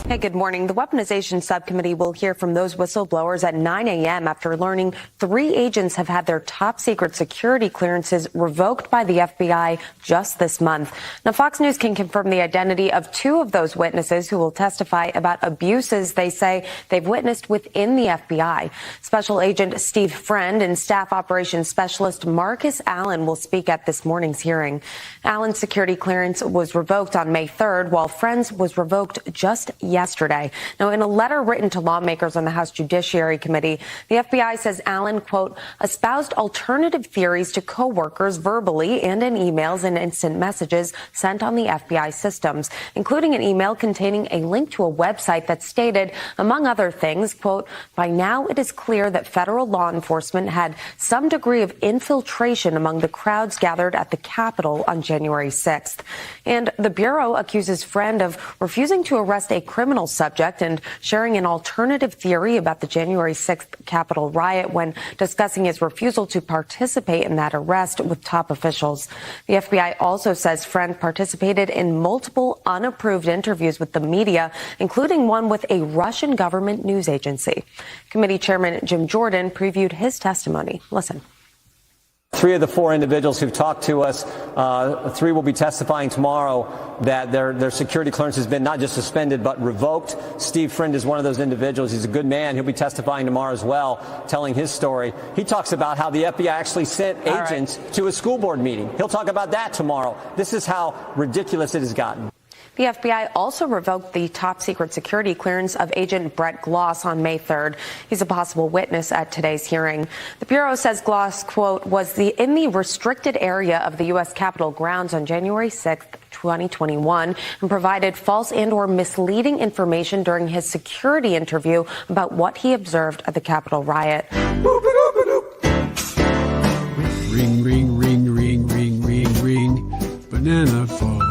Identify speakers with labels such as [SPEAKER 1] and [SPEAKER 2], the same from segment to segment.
[SPEAKER 1] Hey, good morning. The Weaponization Subcommittee will hear from those whistleblowers at 9 a.m. after learning 3 agents have had their top secret security clearances revoked by the FBI just this month. Now, Fox News can confirm the identity of 2 of those witnesses who will testify about abuses they say they've witnessed within the FBI. Special Agent Steve Friend and Staff Operations Specialist Marcus Allen will speak at this morning's hearing. Allen's security clearance was revoked on May 3rd, while Friend's was revoked just yesterday. Now, in a letter written to lawmakers on the House Judiciary Committee, the FBI says Allen, quote, espoused alternative theories to coworkers verbally and in emails and instant messages sent on the FBI systems, including an email containing a link to a website that stated, among other things, quote, by now it is clear that federal law enforcement had some degree of infiltration among the crowds gathered at the Capitol on January 6th. And the Bureau accuses Friend of refusing to arrest a criminal subject and sharing an alternative theory about the January 6th Capitol riot when discussing his refusal to participate in that arrest with top officials. The FBI also says Friend participated in multiple unapproved interviews with the media, including one with a Russian government news agency. Committee Chairman Jim Jordan previewed his testimony. Listen.
[SPEAKER 2] 3 of the 4 individuals who've talked to us, 3 will be testifying tomorrow that their security clearance has been not just suspended but revoked. Steve Friend is one of those individuals. He's a good man. He'll be testifying tomorrow as well, telling his story. He talks about how the FBI actually sent agents to a school board meeting. He'll talk about that tomorrow. This is how ridiculous it has gotten.
[SPEAKER 1] The FBI also revoked the top secret security clearance of Agent Brett Gloss on May 3rd. He's a possible witness at today's hearing. The Bureau says Gloss, quote, was in the restricted area of the U.S. Capitol grounds on January 6th, 2021, and provided false and or misleading information during his security interview about what he observed at the Capitol riot.
[SPEAKER 3] Ring, ring, ring, ring, ring, ring, ring, banana phone.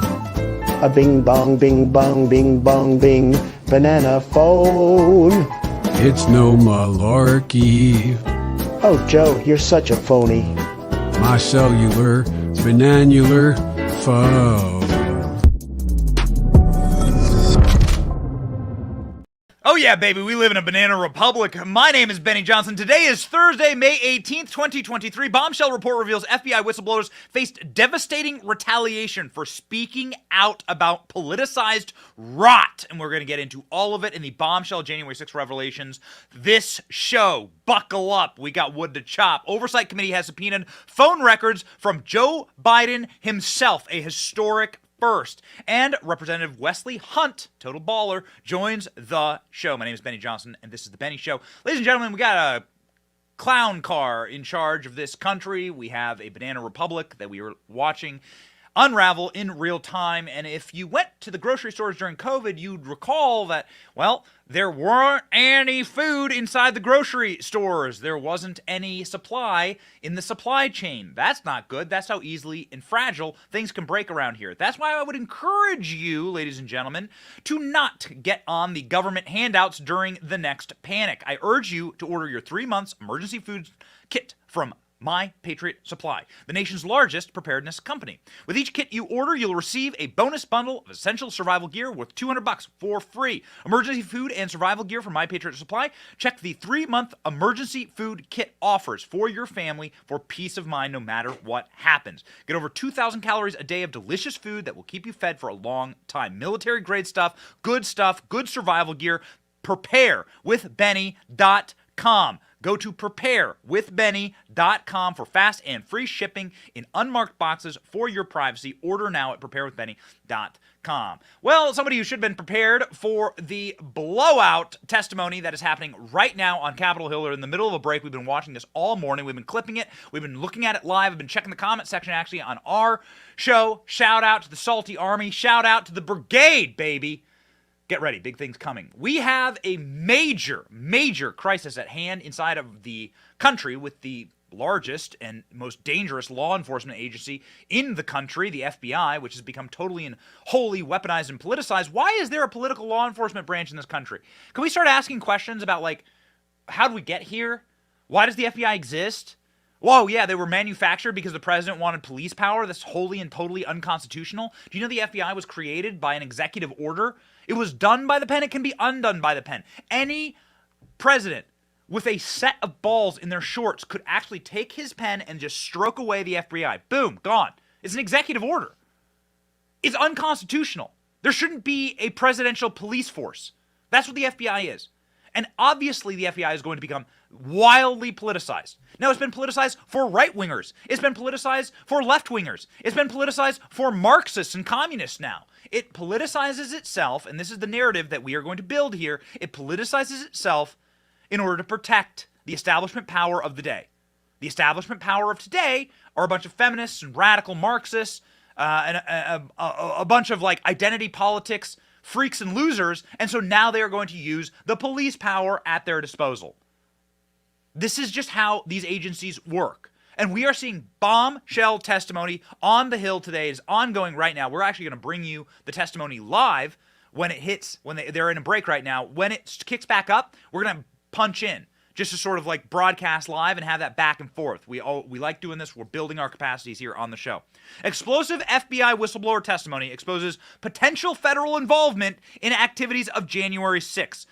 [SPEAKER 4] A bing bong, bing bong, bing bong, bing, banana phone.
[SPEAKER 3] It's no malarkey.
[SPEAKER 4] Oh, Joe, you're such a phony.
[SPEAKER 3] My cellular, bananular phone.
[SPEAKER 5] Oh yeah, baby, we live in a banana republic. My name is Benny Johnson. Today is Thursday, May 18th, 2023. Bombshell report reveals FBI whistleblowers faced devastating retaliation for speaking out about politicized rot. And we're going to get into all of it in the Bombshell January 6th revelations. This show, buckle up, we got wood to chop. Oversight Committee has subpoenaed phone records from Joe Biden himself, a historic first. And Representative Wesley Hunt, total baller, joins the show. My name is Benny Johnson, and this is The Benny Show. Ladies and gentlemen, we got a clown car in charge of this country. We have a banana republic that we are watching unravel in real time. And if you went to the grocery stores during COVID, you'd recall that, well, there weren't any food inside the grocery stores. There wasn't any supply in the supply chain. That's not good. That's how easily and fragile things can break around here. That's why I would encourage you, ladies and gentlemen, to not get on the government handouts during the next panic. I urge you to order your 3 months emergency food kit from My Patriot Supply, the nation's largest preparedness company. With each kit you order, you'll receive a bonus bundle of essential survival gear worth $200 for free. Emergency food and survival gear from My Patriot Supply. Check the 3-month emergency food kit offers for your family for peace of mind no matter what happens. Get over 2,000 calories a day of delicious food that will keep you fed for a long time. Military grade stuff, good survival gear. PrepareWithBenny.com. Go to preparewithbenny.com for fast and free shipping in unmarked boxes for your privacy. Order now at preparewithbenny.com. Well, somebody who should have been prepared for the blowout testimony that is happening right now on Capitol Hill. We're in the middle of a break. We've been watching this all morning. We've been clipping it. We've been looking at it live. I've been checking the comment section actually on our show. Shout out to the Salty Army. Shout out to the Brigade, baby. Get ready, big things coming. We have a major crisis at hand inside of the country with the largest and most dangerous law enforcement agency in the country, the FBI, which has become totally and wholly weaponized and politicized. Why is there a political law enforcement branch in this country? Can we start asking questions about, like, how did we get here? Why does the FBI exist? Whoa, yeah, they were manufactured because the president wanted police power. That's wholly and totally unconstitutional. Do you know the FBI was created by an executive order? It was done by the pen. It can be undone by the pen. Any president with a set of balls in their shorts could actually take his pen and just stroke away the FBI. Boom, gone. It's an executive order. It's unconstitutional. There shouldn't be a presidential police force. That's what the FBI is. And obviously the FBI is going to become wildly politicized. Now, it's been politicized for right-wingers. It's been politicized for left-wingers. It's been politicized for Marxists and communists now. It politicizes itself, and this is the narrative that we are going to build here. It politicizes itself in order to protect the establishment power of the day. The establishment power of today are a bunch of feminists and radical Marxists and a bunch of like identity politics freaks and losers, and so now they are going to use the police power at their disposal. This is just how these agencies work. And we are seeing bombshell testimony on the Hill today. It is ongoing right now. We're actually going to bring you the testimony live when it hits, when they're in a break right now. When it kicks back up, we're going to punch in just to sort of like broadcast live and have that back and forth. We like doing this. We're building our capacities here on the show. Explosive FBI whistleblower testimony exposes potential federal involvement in activities of January 6th.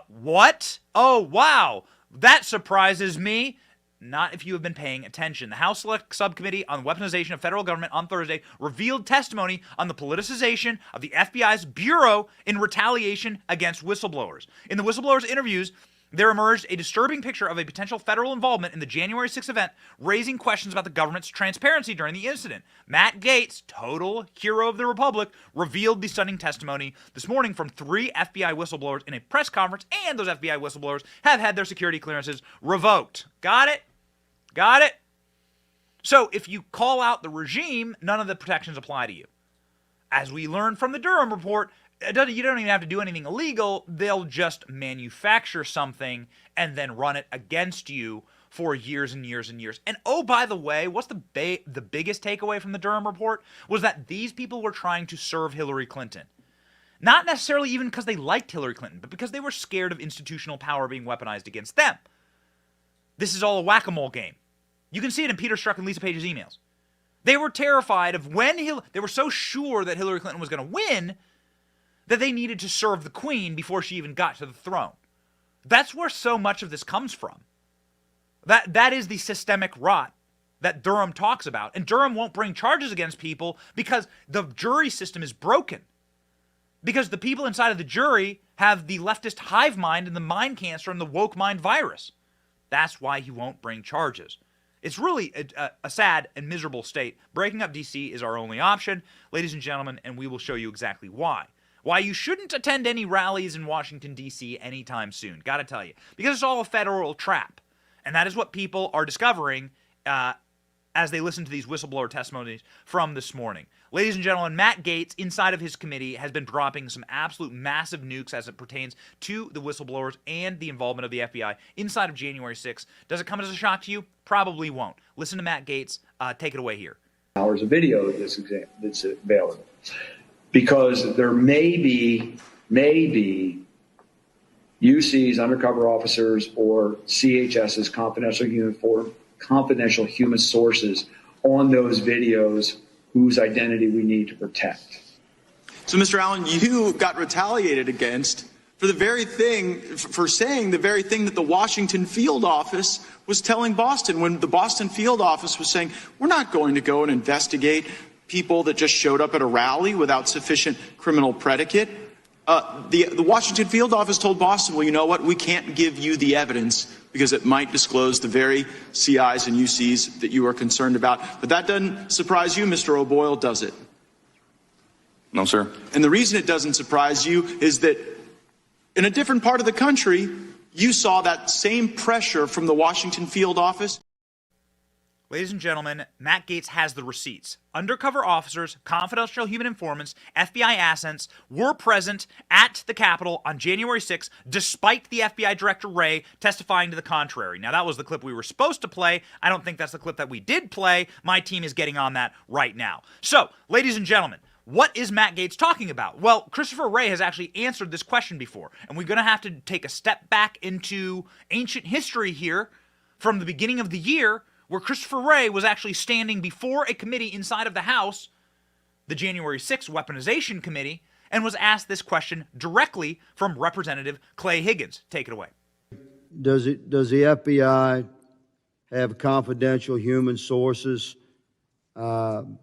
[SPEAKER 5] What? Oh, wow. That surprises me. Not if you have been paying attention. The House Select Subcommittee on Weaponization of Federal Government on Thursday revealed testimony on the politicization of the FBI's Bureau in retaliation against whistleblowers. In the whistleblowers' interviews, there emerged a disturbing picture of a potential federal involvement in the January 6th event, raising questions about the government's transparency during the incident. Matt Gaetz, total hero of the Republic, revealed the stunning testimony this morning from 3 FBI whistleblowers in a press conference, and those FBI whistleblowers have had their security clearances revoked. Got it? Got it? So if you call out the regime, none of the protections apply to you. As we learned from the Durham report, you don't even have to do anything illegal. They'll just manufacture something and then run it against you for years and years and years. And oh, by the way, what's the biggest takeaway from the Durham report was that these people were trying to serve Hillary Clinton. Not necessarily even because they liked Hillary Clinton, but because they were scared of institutional power being weaponized against them. This is all a whack-a-mole game. You can see it in Peter Strzok and Lisa Page's emails. They were terrified of when they were so sure that Hillary Clinton was going to win that they needed to serve the queen before she even got to the throne. That's where so much of this comes from. That is the systemic rot that Durham talks about. And Durham won't bring charges against people because the jury system is broken. Because the people inside of the jury have the leftist hive mind and the mind cancer and the woke mind virus. That's why he won't bring charges. It's really a sad and miserable state. Breaking up D.C. is our only option, ladies and gentlemen, and we will show you exactly why. Why you shouldn't attend any rallies in Washington, D.C. anytime soon. Gotta tell you. Because it's all a federal trap. And that is what people are discovering as they listen to these whistleblower testimonies from this morning. Ladies and gentlemen, Matt Gaetz, inside of his committee, has been dropping some absolute massive nukes as it pertains to the whistleblowers and the involvement of the FBI inside of January 6th. Does it come as a shock to you? Probably won't. Listen to Matt Gaetz. Take it away here.
[SPEAKER 6] Hours of video that's available. Because there may be UC's undercover officers or CHS's confidential human sources on those videos whose identity we need to protect.
[SPEAKER 7] So, Mr. Allen, you got retaliated against for saying the very thing that the Washington field office was telling Boston, when the Boston field office was saying, we're not going to go and investigate people that just showed up at a rally without sufficient criminal predicate. The Washington field office told Boston, well, you know what? We can't give you the evidence because it might disclose the very CIs and UCs that you are concerned about. But that doesn't surprise you, Mr. O'Boyle, does it?
[SPEAKER 8] No, sir.
[SPEAKER 7] And the reason it doesn't surprise you is that in a different part of the country, you saw that same pressure from the Washington field office.
[SPEAKER 5] Ladies and gentlemen, Matt Gaetz has the receipts. Undercover officers, confidential human informants, FBI assets were present at the Capitol on January 6th, despite the FBI Director Wray testifying to the contrary. Now, that was the clip we were supposed to play. I don't think that's the clip that we did play. My team is getting on that right now. So, ladies and gentlemen, what is Matt Gaetz talking about? Well, Christopher Wray has actually answered this question before, and we're going to have to take a step back into ancient history here from the beginning of the year where Christopher Wray was actually standing before a committee inside of the House, the January 6th Weaponization Committee, and was asked this question directly from Representative Clay Higgins. Take it away.
[SPEAKER 9] Does the FBI have confidential human sources? Did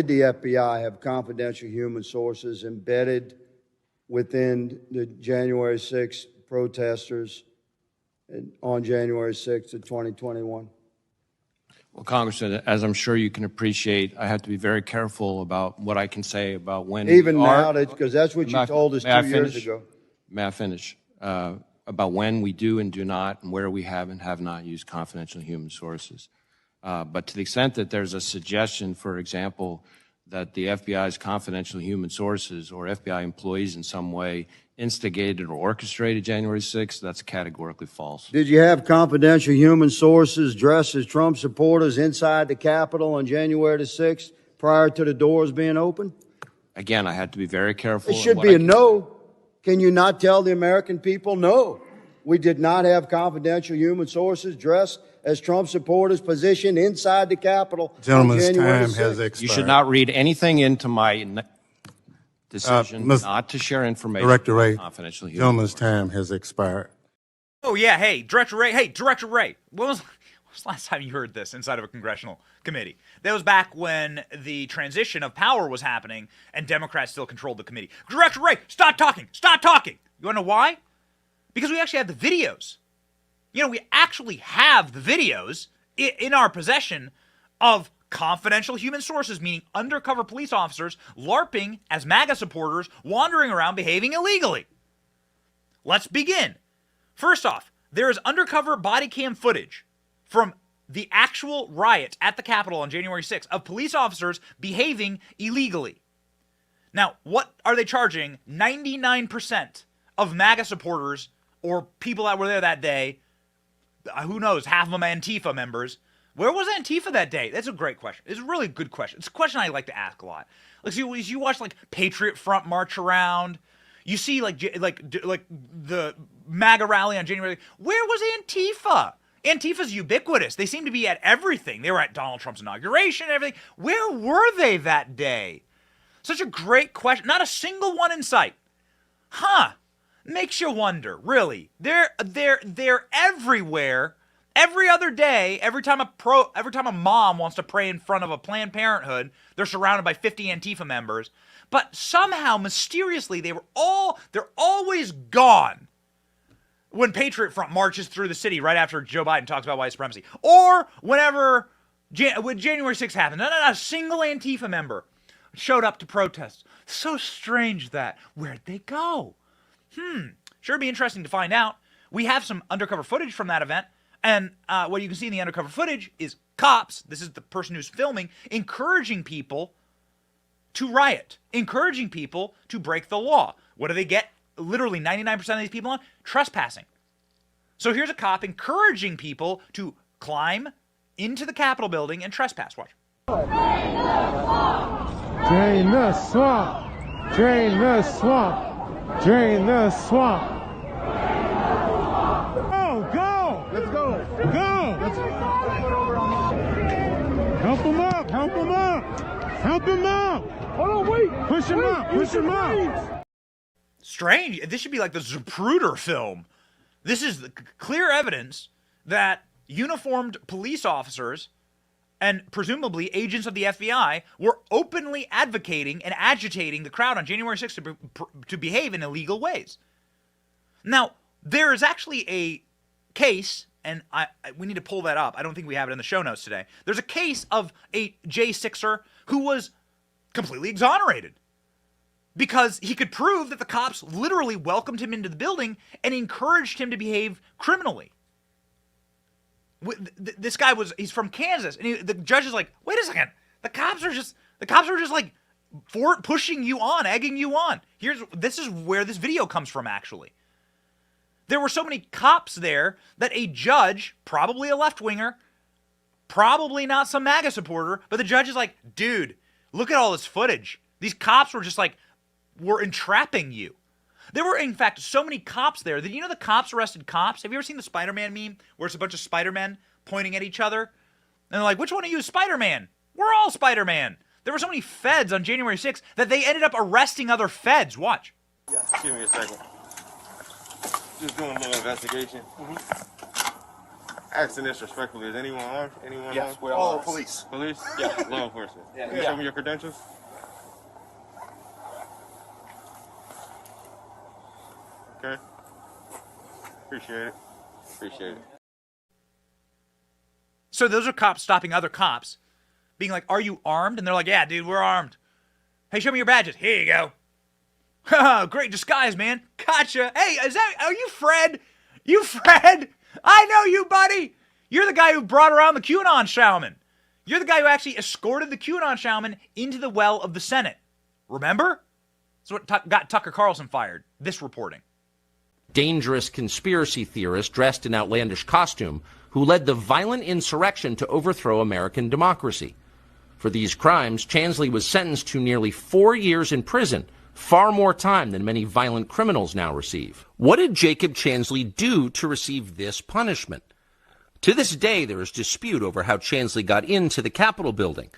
[SPEAKER 9] the FBI have confidential human sources embedded within the January 6th protesters on January 6th of 2021?
[SPEAKER 10] Well, Congressman, as I'm sure you can appreciate, I have to be very careful about what I can say about when.
[SPEAKER 9] Even now, because that's what you told us 2 years ago.
[SPEAKER 10] May I finish? About when we do and do not, and where we have and have not used confidential human sources. But to the extent that there's a suggestion, for example, that the FBI's confidential human sources or FBI employees in some way instigated or orchestrated January 6th, that's categorically false.
[SPEAKER 9] Did you have confidential human sources dressed as Trump supporters inside the Capitol on January the 6th prior to the doors being open?
[SPEAKER 10] Again, I had to be very careful.
[SPEAKER 9] It should be a no. Can you not tell the American people, no, we did not have confidential human sources dressed as Trump supporters positioned inside the Capitol?
[SPEAKER 11] Gentleman's time has expired.
[SPEAKER 10] You should not read anything into my decision not to share information.
[SPEAKER 11] Director Wray,
[SPEAKER 10] confidential human
[SPEAKER 11] gentleman's time has expired.
[SPEAKER 5] Oh, yeah. Hey, Director Wray. Hey, Director Wray. When was the last time you heard this inside of a congressional committee? That was back when the transition of power was happening and Democrats still controlled the committee. Director Wray, stop talking. Stop talking. You want to know why? Because we actually have the videos. You know, we actually have the videos in our possession of confidential human sources, meaning undercover police officers LARPing as MAGA supporters, wandering around behaving illegally. Let's begin. First off, there is undercover body cam footage from the actual riot at the Capitol on January 6th of police officers behaving illegally. Now, what are they charging 99% of MAGA supporters or people that were there that day? Who knows, half of them Antifa members. Where was Antifa that day? That's a great question. It's a really good question. It's a question I like to ask a lot. Like, you watch like Patriot Front march around. You see like the MAGA rally on January. Where was Antifa? Antifa's ubiquitous. They seem to be at everything. They were at Donald Trump's inauguration and everything. Where were they that day? Such a great question. Not a single one in sight. Huh. Makes you wonder, really. They're everywhere. Every other day, every time a mom wants to pray in front of a Planned Parenthood, they're surrounded by 50 Antifa members. But somehow, mysteriously, they're always gone when Patriot Front marches through the city right after Joe Biden talks about white supremacy. Or whenever when January 6th happened, not a single Antifa member showed up to protest. So strange that. Where'd they go? Sure be interesting to find out. We have some undercover footage from that event, and what you can see in the undercover footage is cops, this is the person who's filming, encouraging people to riot, encouraging people to break the law. What do they get literally 99% of these people on? Trespassing. So here's a cop encouraging people to climb into the Capitol building and trespass. Watch.
[SPEAKER 12] Drain the swamp! Drain the swamp! Drain the swamp! Go! Go! Let's go! Go! Let's help him up! Help him up! Help him up! Hold on, wait! Push him up! Push him up!
[SPEAKER 5] Strange. This should be like the Zapruder film. This is the clear evidence that uniformed police officers and presumably agents of the FBI were openly advocating and agitating the crowd on January 6th to behave in illegal ways. Now, there is actually a case, and we need to pull that up. I don't think we have it in the show notes today. There's a case of a J6er who was completely exonerated because he could prove that the cops literally welcomed him into the building and encouraged him to behave criminally. This guy he's from Kansas, and the judge is like, wait a second, the cops are just like pushing you on, egging you on. This is where this video comes from, actually. There were so many cops there that a judge, probably a left-winger, probably not some MAGA supporter, but the judge is like, dude, look at all this footage. These cops were entrapping you. There were, in fact, so many cops there that, you know, the cops arrested cops. Have you ever seen the Spider-Man meme where it's a bunch of Spider-Men pointing at each other. And they're like, which one of you is Spider-Man? We're all Spider-Man. There were so many feds on January 6th that they ended up arresting other feds. Watch.
[SPEAKER 13] Give me a second. Just doing a little investigation. Asking this respectfully, is anyone armed? Anyone
[SPEAKER 14] yes,
[SPEAKER 13] armed?
[SPEAKER 14] we're all police.
[SPEAKER 13] Police? Yeah. Law enforcement.
[SPEAKER 14] Yeah.
[SPEAKER 13] Can you show me your credentials? Okay. Appreciate it. Appreciate it.
[SPEAKER 5] So those are cops stopping other cops, being like, are you armed? And they're like, yeah, dude, we're armed. Hey, show me your badges. Here you go. Haha, great disguise, man. Gotcha. Hey, are you Fred? You Fred? I know you, buddy. You're the guy who brought around the QAnon shaman. You're the guy who actually escorted the QAnon shaman into the well of the Senate. Remember? That's what got Tucker Carlson fired. This reporting.
[SPEAKER 15] Dangerous conspiracy theorist dressed in outlandish costume who led the violent insurrection to overthrow American democracy. For these crimes, Chansley was sentenced to nearly 4 years in prison, far more time than many violent criminals now receive. What did Jacob Chansley do to receive this punishment? To this day, there is dispute over how Chansley got into the Capitol building.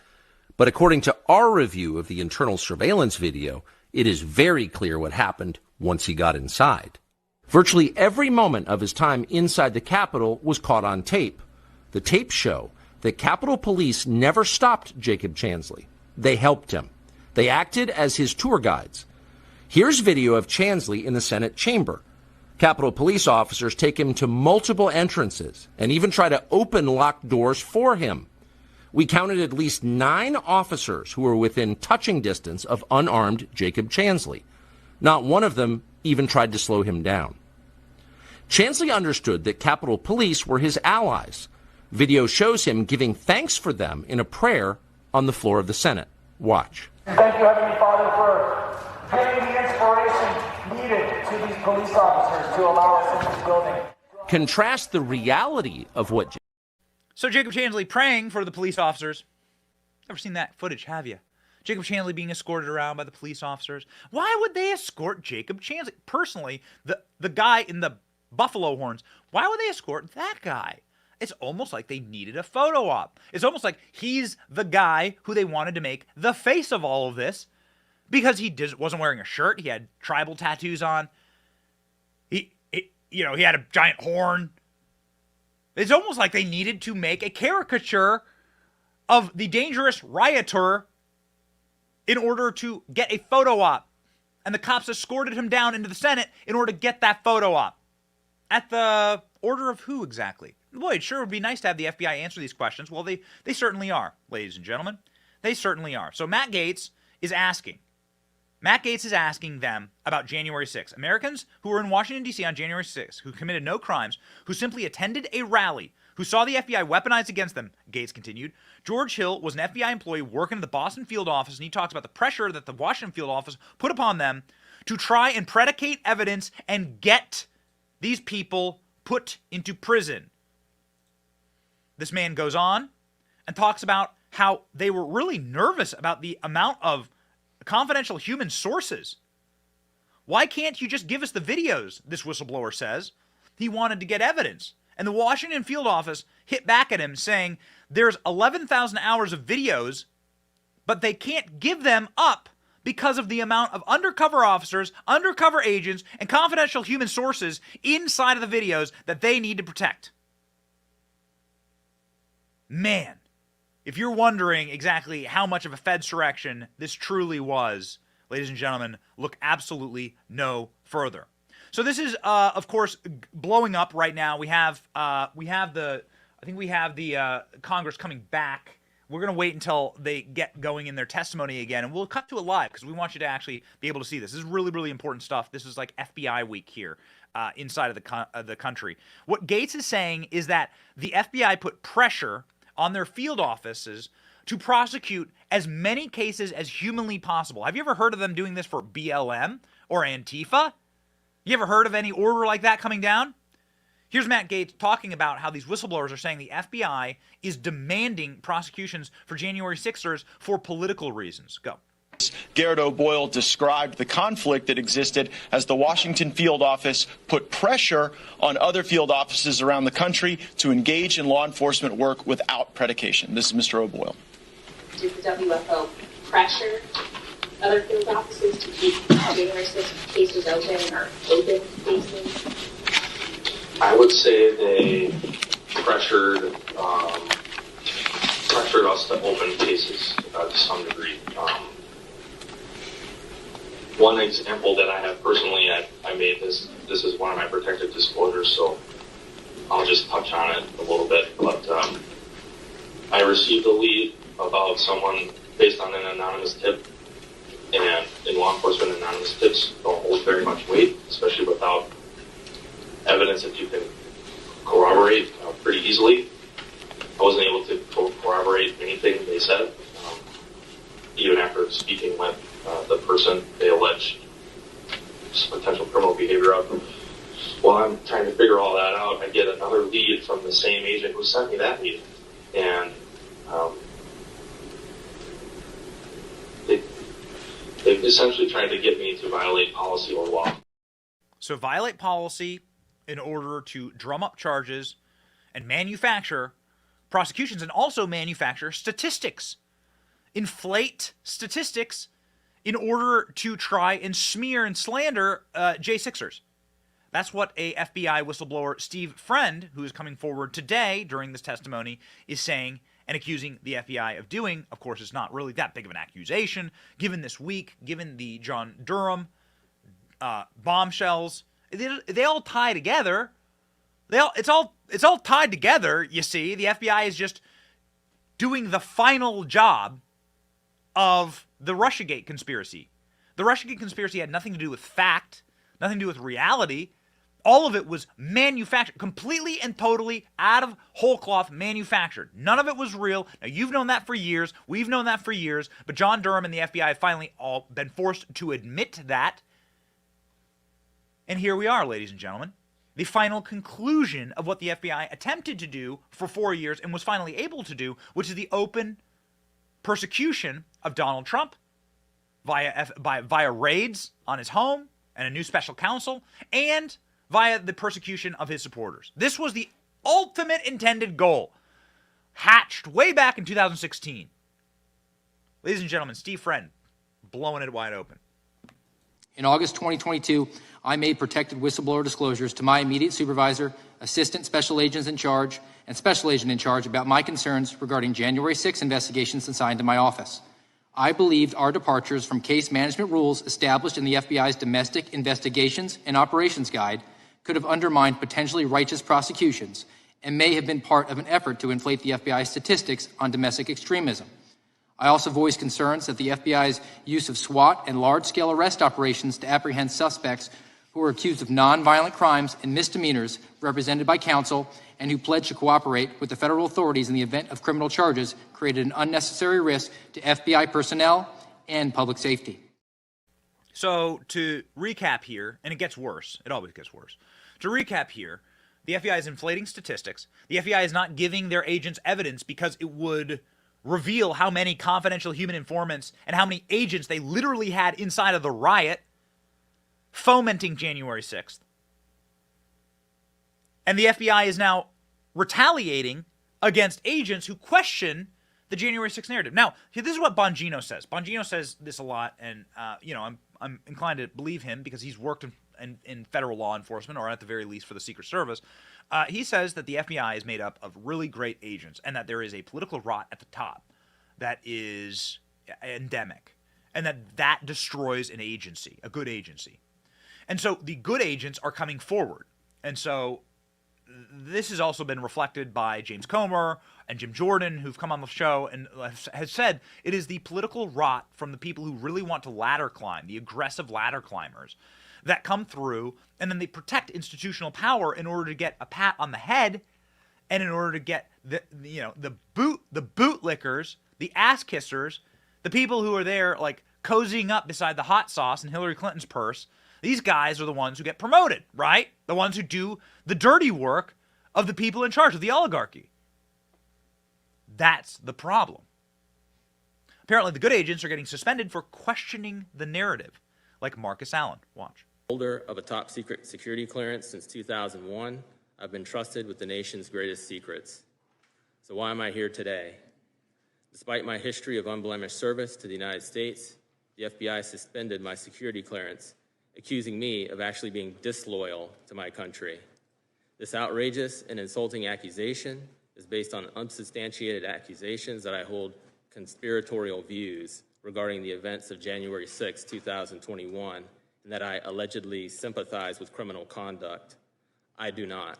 [SPEAKER 15] But according to our review of the internal surveillance video, it is very clear what happened once he got inside. Virtually every moment of his time inside the Capitol was caught on tape. The tapes show that Capitol Police never stopped Jacob Chansley. They helped him. They acted as his tour guides. Here's video of Chansley in the Senate chamber. Capitol Police officers take him to multiple entrances and even try to open locked doors for him. We counted at least 9 officers who were within touching distance of unarmed Jacob Chansley. Not one of them even tried to slow him down. Chansley understood that Capitol Police were his allies. Video shows him giving thanks for them in a prayer on the floor of the Senate. Watch.
[SPEAKER 16] Thank you, Heavenly Father, for giving the inspiration needed to these police officers to allow us in this building.
[SPEAKER 15] Contrast the reality of what...
[SPEAKER 5] So Jacob Chansley praying for the police officers. Never seen that footage, have you? Jacob Chansley being escorted around by the police officers. Why would they escort Jacob Chansley? Personally, the guy in the buffalo horns, why would they escort that guy? It's almost like they needed a photo op. It's almost like he's the guy who they wanted to make the face of all of this because he wasn't wearing a shirt. He had tribal tattoos on. He had a giant horn. It's almost like they needed to make a caricature of the dangerous rioter in order to get a photo op. And the cops escorted him down into the Senate in order to get that photo op. At the order of who exactly? Boy, it sure would be nice to have the FBI answer these questions. Well, they certainly are, ladies and gentlemen. They certainly are. So Matt Gaetz is asking them about January 6th. Americans who were in Washington, D.C. on January 6th, who committed no crimes, who simply attended a rally, who saw the FBI weaponized against them, Gaetz continued. George Hill was an FBI employee working at the Boston field office, and he talks about the pressure that the Washington field office put upon them to try and predicate evidence and get these people put into prison. This man goes on and talks about how they were really nervous about the amount of confidential human sources. Why can't you just give us the videos, this whistleblower says. He wanted to get evidence. And the Washington field office hit back at him saying there's 11,000 hours of videos, but they can't give them up because of the amount of undercover officers, undercover agents, and confidential human sources inside of the videos that they need to protect. Man, if you're wondering exactly how much of a Fedsurrection this truly was, ladies and gentlemen, look absolutely no further. So this is, of course, blowing up right now. We have the Congress coming back. We're going to wait until they get going in their testimony again, and we'll cut to it live because we want you to actually be able to see this. This is really, really important stuff. This is like FBI week here inside of the country. What Gaetz is saying is that the FBI put pressure on their field offices to prosecute as many cases as humanly possible. Have you ever heard of them doing this for BLM or Antifa? You ever heard of any order like that coming down? Here's Matt Gaetz talking about how these whistleblowers are saying the FBI is demanding prosecutions for January 6ers for political reasons. Go.
[SPEAKER 7] words, Garrett O'Boyle described the conflict that existed as the Washington field office put pressure on other field offices around the country to engage in law enforcement work without predication. This is Mr. O'Boyle.
[SPEAKER 14] Did the WFO pressure other field offices to keep January 6th cases open or open cases?
[SPEAKER 17] I would say they pressured us to open cases to some degree. One example that I have personally, I made this is one of my protected disclosures, so I'll just touch on it a little bit. But I received a lead about someone based on an anonymous tip, and in law enforcement, anonymous tips don't hold very much weight, especially without evidence that you can corroborate pretty easily. I wasn't able to corroborate anything they said, even after speaking with the person they alleged potential criminal behavior of. While I'm trying to figure all that out, I get another lead from the same agent who sent me that lead, and they've essentially tried to get me to violate policy or law.
[SPEAKER 5] So violate policy in order to drum up charges and manufacture prosecutions, and also manufacture statistics, inflate statistics in order to try and smear and slander J6ers. That's what a FBI whistleblower, Steve Friend, who is coming forward today during this testimony, is saying and accusing the FBI of doing. Of course, it's not really that big of an accusation, given this week, given the John Durham bombshells. They all tie together. It's all tied together, you see. The FBI is just doing the final job of the Russiagate conspiracy. The Russiagate conspiracy had nothing to do with fact, nothing to do with reality. All of it was manufactured, completely and totally out of whole cloth manufactured. None of it was real. Now, you've known that for years. We've known that for years. But John Durham and the FBI have finally all been forced to admit that. And here we are, ladies and gentlemen. The final conclusion of what the FBI attempted to do for 4 years and was finally able to do, which is the open persecution of Donald Trump via raids on his home and a new special counsel, and via the persecution of his supporters. This was the ultimate intended goal, hatched way back in 2016. Ladies and gentlemen, Steve Friend, blowing it wide open.
[SPEAKER 18] In August 2022, I made protected whistleblower disclosures to my immediate supervisor, assistant special agents in charge, and special agent in charge about my concerns regarding January 6 investigations assigned to my office. I believed our departures from case management rules established in the FBI's Domestic Investigations and Operations Guide could have undermined potentially righteous prosecutions and may have been part of an effort to inflate the FBI's statistics on domestic extremism. I also voiced concerns that the FBI's use of SWAT and large-scale arrest operations to apprehend suspects who were accused of nonviolent crimes and misdemeanors represented by counsel and who pledged to cooperate with the federal authorities in the event of criminal charges created an unnecessary risk to FBI personnel and public safety.
[SPEAKER 5] So to recap here, and it gets worse, it always gets worse. To recap here, the FBI is inflating statistics. The FBI is not giving their agents evidence because it would reveal how many confidential human informants and how many agents they literally had inside of the riot fomenting January 6th. And the FBI is now retaliating against agents who question the January 6th narrative. Now, this is what Bongino says. Bongino says this a lot, and I'm inclined to believe him because he's worked in federal law enforcement, or at the very least for the Secret Service. He says that the FBI is made up of really great agents and that there is a political rot at the top that is endemic, and that destroys an agency, a good agency. And so the good agents are coming forward. And so this has also been reflected by James Comer and Jim Jordan, who've come on the show and has said it is the political rot from the people who really want to ladder climb, the aggressive ladder climbers, that come through, and then they protect institutional power in order to get a pat on the head, and in order to get the bootlickers, the ass kissers, the people who are there like cozying up beside the hot sauce in Hillary Clinton's purse. These guys are the ones who get promoted, right? The ones who do the dirty work of the people in charge of the oligarchy. That's the problem. Apparently, the good agents are getting suspended for questioning the narrative, like Marcus Allen. Watch.
[SPEAKER 19] Holder of a top secret security clearance since 2001, I've been trusted with the nation's greatest secrets. So why am I here today? Despite my history of unblemished service to the United States, the FBI suspended my security clearance, accusing me of actually being disloyal to my country. This outrageous and insulting accusation is based on unsubstantiated accusations that I hold conspiratorial views regarding the events of January 6, 2021, and that I allegedly sympathize with criminal conduct. I do not.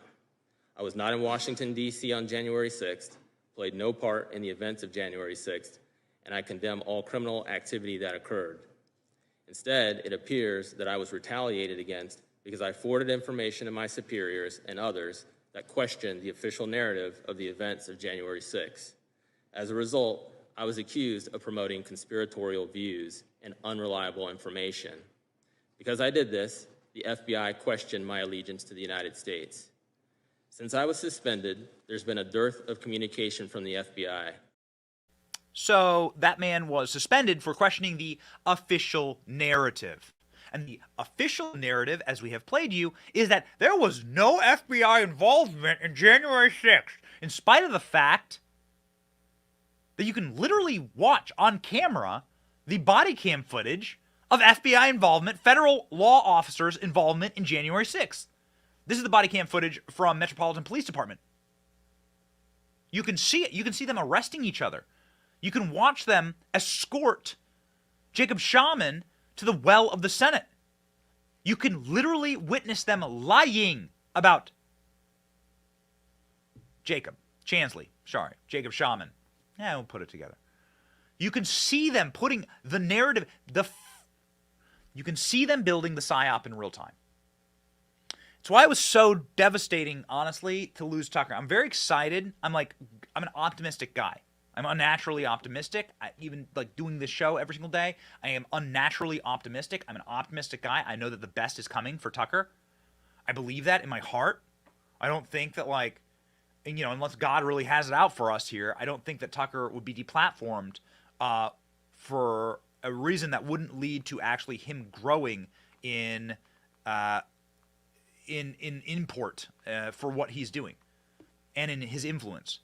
[SPEAKER 19] I was not in Washington, D.C. on January 6th, played no part in the events of January 6th, and I condemn all criminal activity that occurred. Instead, it appears that I was retaliated against because I forwarded information to my superiors and others that questioned the official narrative of the events of January 6th. As a result, I was accused of promoting conspiratorial views and unreliable information. Because I did this, the FBI questioned my allegiance to the United States. Since I was suspended, there's been a dearth of communication from the FBI.
[SPEAKER 5] So that man was suspended for questioning the official narrative. And the official narrative, as we have played you, is that there was no FBI involvement in January 6th, in spite of the fact that you can literally watch on camera the body cam footage of FBI involvement, federal law officers' involvement in January 6th. This is the body cam footage from Metropolitan Police Department. You can see it. You can see them arresting each other. You can watch them escort Jacob Shaman to the well of the Senate. You can literally witness them lying about Jacob Shaman. Yeah, we'll put it together. You can see them putting the narrative, you can see them building the PSYOP in real time. It's why it was so devastating, honestly, to lose Tucker. I'm very excited. I'm an optimistic guy. I'm unnaturally optimistic. Even like doing this show every single day, I am unnaturally optimistic. I'm an optimistic guy. I know that the best is coming for Tucker. I believe that in my heart. I don't think that unless God really has it out for us here, I don't think that Tucker would be deplatformed for a reason that wouldn't lead to actually him growing in import for what he's doing and in his influence.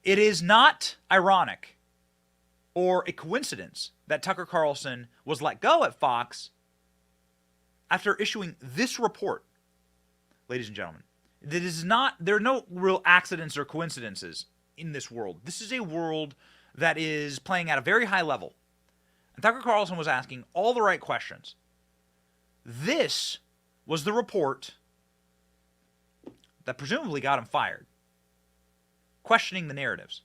[SPEAKER 5] It is not ironic or a coincidence that Tucker Carlson was let go at Fox after issuing this report. Ladies and gentlemen, there are no real accidents or coincidences in this world. This is a world that is playing at a very high level. And Tucker Carlson was asking all the right questions. This was the report that presumably got him fired. Questioning the narratives.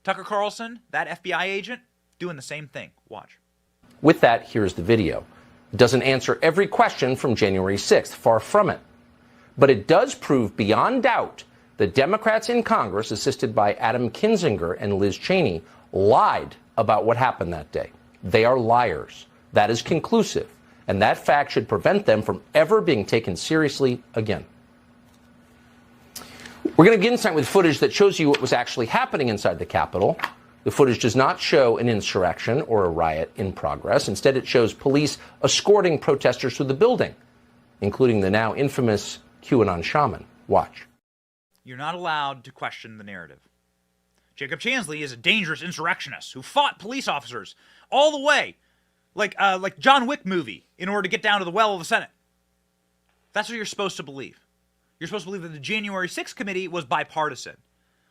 [SPEAKER 5] Tucker Carlson, that FBI agent, doing the same thing. Watch.
[SPEAKER 15] With that, here's the video. It doesn't answer every question from January 6th, far from it. But it does prove beyond doubt that Democrats in Congress, assisted by Adam Kinzinger and Liz Cheney, lied about what happened that day. They are liars. That is conclusive. And that fact should prevent them from ever being taken seriously again. We're going to begin tonight with footage that shows you what was actually happening inside the Capitol. The footage does not show an insurrection or a riot in progress. Instead, it shows police escorting protesters through the building, including the now infamous QAnon shaman. Watch.
[SPEAKER 5] You're not allowed to question the narrative. Jacob Chansley is a dangerous insurrectionist who fought police officers all the way, like John Wick movie, in order to get down to the well of the Senate. That's what you're supposed to believe. You're supposed to believe that the January 6th committee was bipartisan,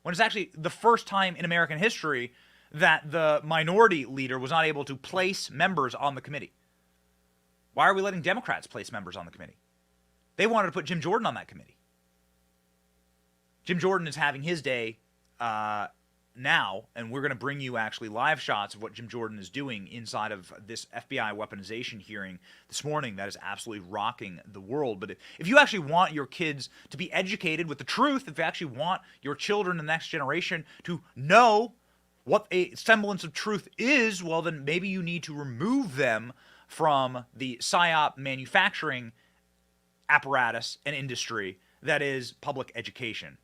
[SPEAKER 5] when it's actually the first time in American history that the minority leader was not able to place members on the committee. Why are we letting Democrats place members on the committee? They wanted to put Jim Jordan on that committee. Jim Jordan is having his day now, and we're going to bring you actually live shots of what Jim Jordan is doing inside of this FBI weaponization hearing this morning that is absolutely rocking the world. But if you actually want your kids to be educated with the truth, if you actually want your children, the next generation, to know what a semblance of truth is, well, then maybe you need to remove them from the PSYOP manufacturing apparatus and industry that is public education.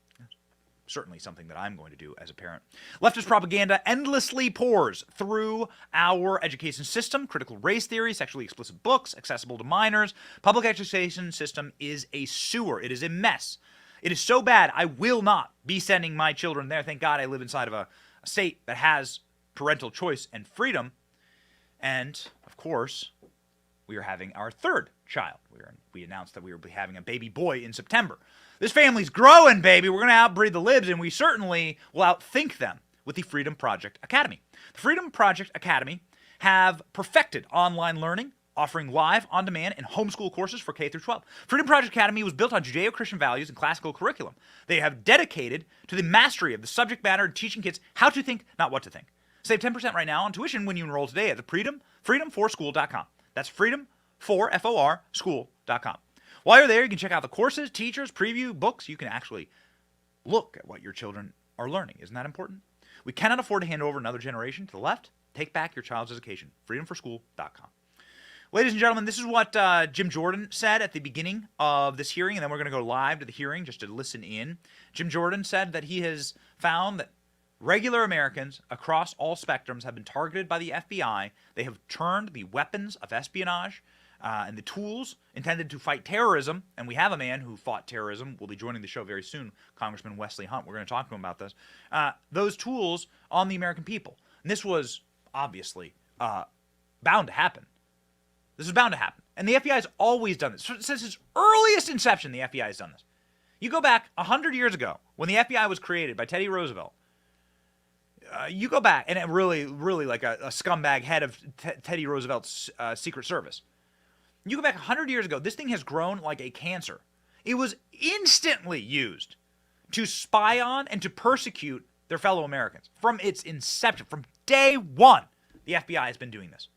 [SPEAKER 5] certainly something that I'm going to do as a parent. Leftist propaganda endlessly pours through our education system. Critical race theory, sexually explicit books, accessible to minors. Public education system is a sewer. It is a mess. It is so bad, I will not be sending my children there. Thank God I live inside of a state that has parental choice and freedom. And, of course, we are having our third child. We announced that we will be having a baby boy in September. This family's growing, baby. We're going to outbreed the libs, and we certainly will outthink them with the Freedom Project Academy. The Freedom Project Academy have perfected online learning, offering live, on-demand, and homeschool courses for K through 12. Freedom Project Academy was built on Judeo-Christian values and classical curriculum. They have dedicated to the mastery of the subject matter and teaching kids how to think, not what to think. Save 10% right now on tuition when you enroll today at the freedom4school.com. That's freedom4school.com. While you're there, you can check out the courses, teachers, preview, books. You can actually look at what your children are learning. Isn't that important? We cannot afford to hand over another generation to the left. Take back your child's education. freedom4school.com. Ladies and gentlemen, this is what Jim Jordan said at the beginning of this hearing, and then we're going to go live to the hearing just to listen in. Jim Jordan said that he has found that regular Americans across all spectrums have been targeted by the FBI. They have turned the weapons of espionage and the tools intended to fight terrorism, and we have a man who fought terrorism, will be joining the show very soon, Congressman Wesley Hunt. We're going to talk to him about this. Those tools on the American people. And this was obviously bound to happen. This is bound to happen. And the FBI has always done this. Since its earliest inception, the FBI has done this. You go back 100 years ago, when the FBI was created by Teddy Roosevelt, you go back, and it really like a scumbag head of Teddy Roosevelt's Secret Service. You go back 100 years ago, this thing has grown like a cancer. It was instantly used to spy on and to persecute their fellow Americans. From its inception, from day one, the FBI has been doing this.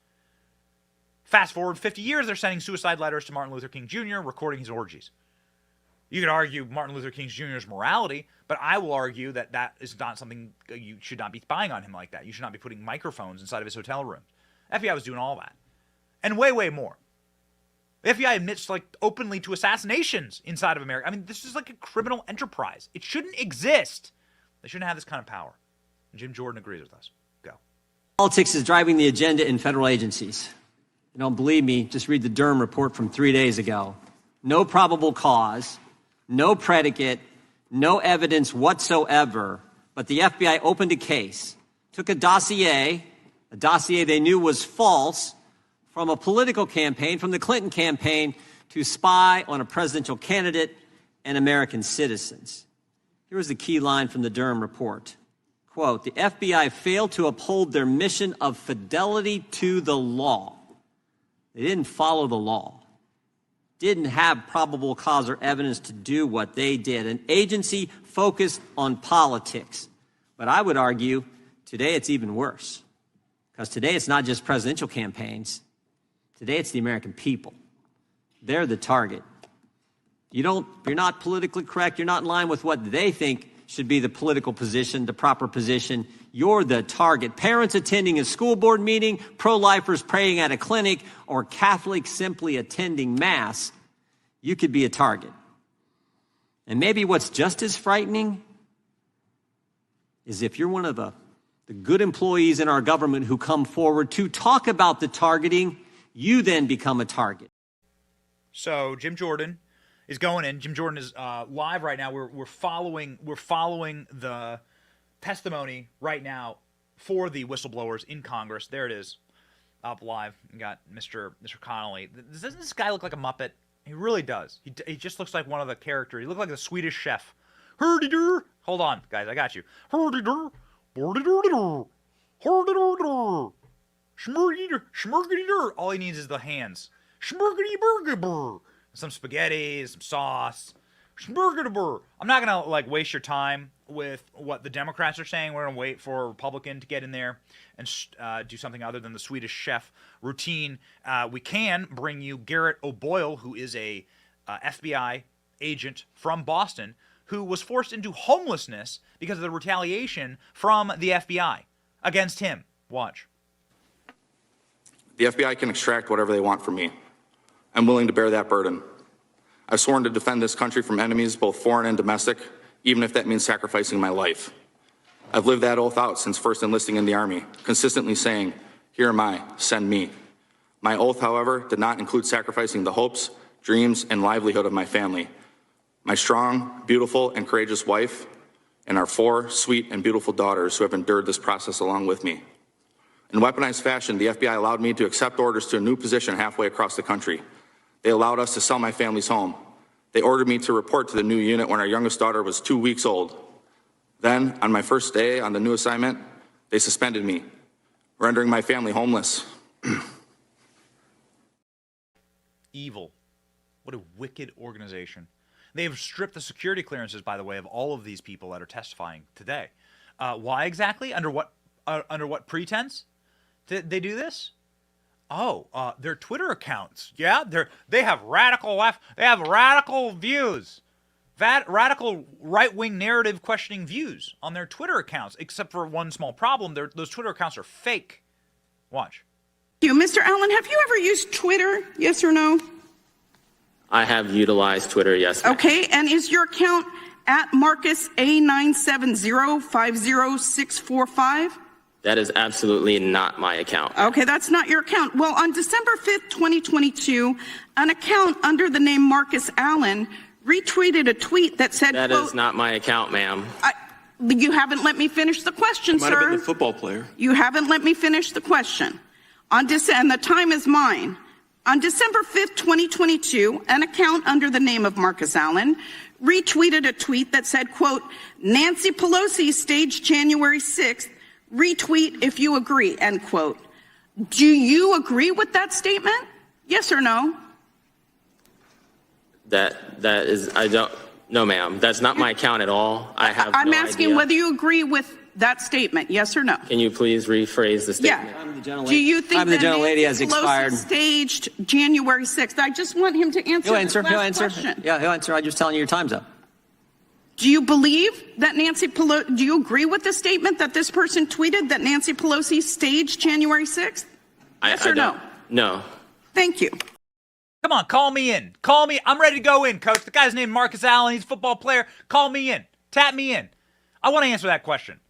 [SPEAKER 5] Fast forward 50 years, they're sending suicide letters to Martin Luther King Jr., recording his orgies. You could argue Martin Luther King Jr.'s morality, but I will argue that that is not something, you should not be spying on him like that. You should not be putting microphones inside of his hotel room. FBI was doing all that. And way, way more. The FBI admits like openly to assassinations inside of America. I mean, this is like a criminal enterprise. It shouldn't exist. They shouldn't have this kind of power. And Jim Jordan agrees with us. Go.
[SPEAKER 20] Politics is driving the agenda in federal agencies. You don't believe me? Just read the Durham report from 3 days ago. No probable cause, no predicate, no evidence whatsoever, but the FBI opened a case, took a dossier they knew was false, from a political campaign, from the Clinton campaign, to spy on a presidential candidate and American citizens. Here was the key line from the Durham report. Quote, the FBI failed to uphold their mission of fidelity to the law. They didn't follow the law. Didn't have probable cause or evidence to do what they did. An agency focused on politics. But I would argue today it's even worse. Because today it's not just presidential campaigns. Today it's the American people. They're the target. You're not politically correct. You're not in line with what they think should be the political position, the proper position. You're the target. Parents attending a school board meeting, pro-lifers praying at a clinic, or Catholics simply attending Mass, you could be a target. And maybe what's just as frightening is if you're one of the good employees in our government who come forward to talk about the targeting, you then become a target.
[SPEAKER 5] So Jim Jordan is going in. Jim Jordan is live right now. We're following the testimony right now for the whistleblowers in Congress. There it is, up live. You got Mr. Connolly. Doesn't this guy look like a Muppet? He really does. He just looks like one of the characters. He looks like the Swedish chef. Hurdy-dur. Hold on, guys. I got you. Hurdy-dur. Bordy-dur-dur. Hurdy-dur-dur. Schmurgity-dur. All he needs is the hands. Schmurgity-burger-burr. Some spaghetti, some sauce. Schmurgity-burr. I'm not going to waste your time with what the Democrats are saying. We're going to wait for a Republican to get in there and do something other than the Swedish chef routine. We can bring you Garrett O'Boyle, who is a FBI agent from Boston, who was forced into homelessness because of the retaliation from the FBI against him. Watch.
[SPEAKER 8] The FBI can extract whatever they want from me. I'm willing to bear that burden. I've sworn to defend this country from enemies, both foreign and domestic, even if that means sacrificing my life. I've lived that oath out since first enlisting in the Army, consistently saying, "Here am I, send me." My oath, however, did not include sacrificing the hopes, dreams, and livelihood of my family, my strong, beautiful, and courageous wife, and our 4 sweet and beautiful daughters who have endured this process along with me. In weaponized fashion, the FBI allowed me to accept orders to a new position halfway across the country. They allowed us to sell my family's home. They ordered me to report to the new unit when our youngest daughter was 2 weeks old. Then, on my first day on the new assignment, they suspended me, rendering my family homeless.
[SPEAKER 5] Evil. What a wicked organization. They've stripped the security clearances, by the way, of all of these people that are testifying today. Why exactly? Under what pretense did they do this? Oh, their Twitter accounts. Yeah, they have radical left. They have radical views, radical right-wing narrative questioning views on their Twitter accounts. Except for one small problem: those Twitter accounts are fake. Watch.
[SPEAKER 21] Mr. Allen, have you ever used Twitter? Yes or no?
[SPEAKER 19] I have utilized Twitter, yes.
[SPEAKER 21] Okay, and is your account at Marcus A970-50645?
[SPEAKER 19] That is absolutely not my account.
[SPEAKER 21] Okay, that's not your account. Well, on December 5th, 2022, an account under the name Marcus Allen retweeted a tweet that said,
[SPEAKER 19] That is not my account, ma'am.
[SPEAKER 21] You haven't let me finish the question,
[SPEAKER 7] Might
[SPEAKER 21] sir.
[SPEAKER 7] have been the football player.
[SPEAKER 21] You haven't let me finish the question. And the time is mine. On December 5th, 2022, an account under the name of Marcus Allen retweeted a tweet that said, quote, "Nancy Pelosi staged January 6th, retweet if you agree," end quote. Do you agree with that statement? Yes or no?
[SPEAKER 19] No, ma'am. That's not my account at all. I'm
[SPEAKER 21] asking whether you agree with that statement, yes or no?
[SPEAKER 19] Can you please rephrase the statement?
[SPEAKER 21] Yeah. Do you think that Nancy Pelosi staged January 6th? I just want him to answer
[SPEAKER 20] He'll answer. Yeah, he'll answer. I'm just telling you your time's up.
[SPEAKER 21] Do you believe that Nancy Pelosi, do you agree with the statement that this person tweeted that Nancy Pelosi staged January 6th? Yes or no?
[SPEAKER 19] No.
[SPEAKER 21] Thank you.
[SPEAKER 5] Come on, call me in. Call me. I'm ready to go in, Coach. The guy's named Marcus Allen. He's a football player. Call me in. Tap me in. I want to answer that question.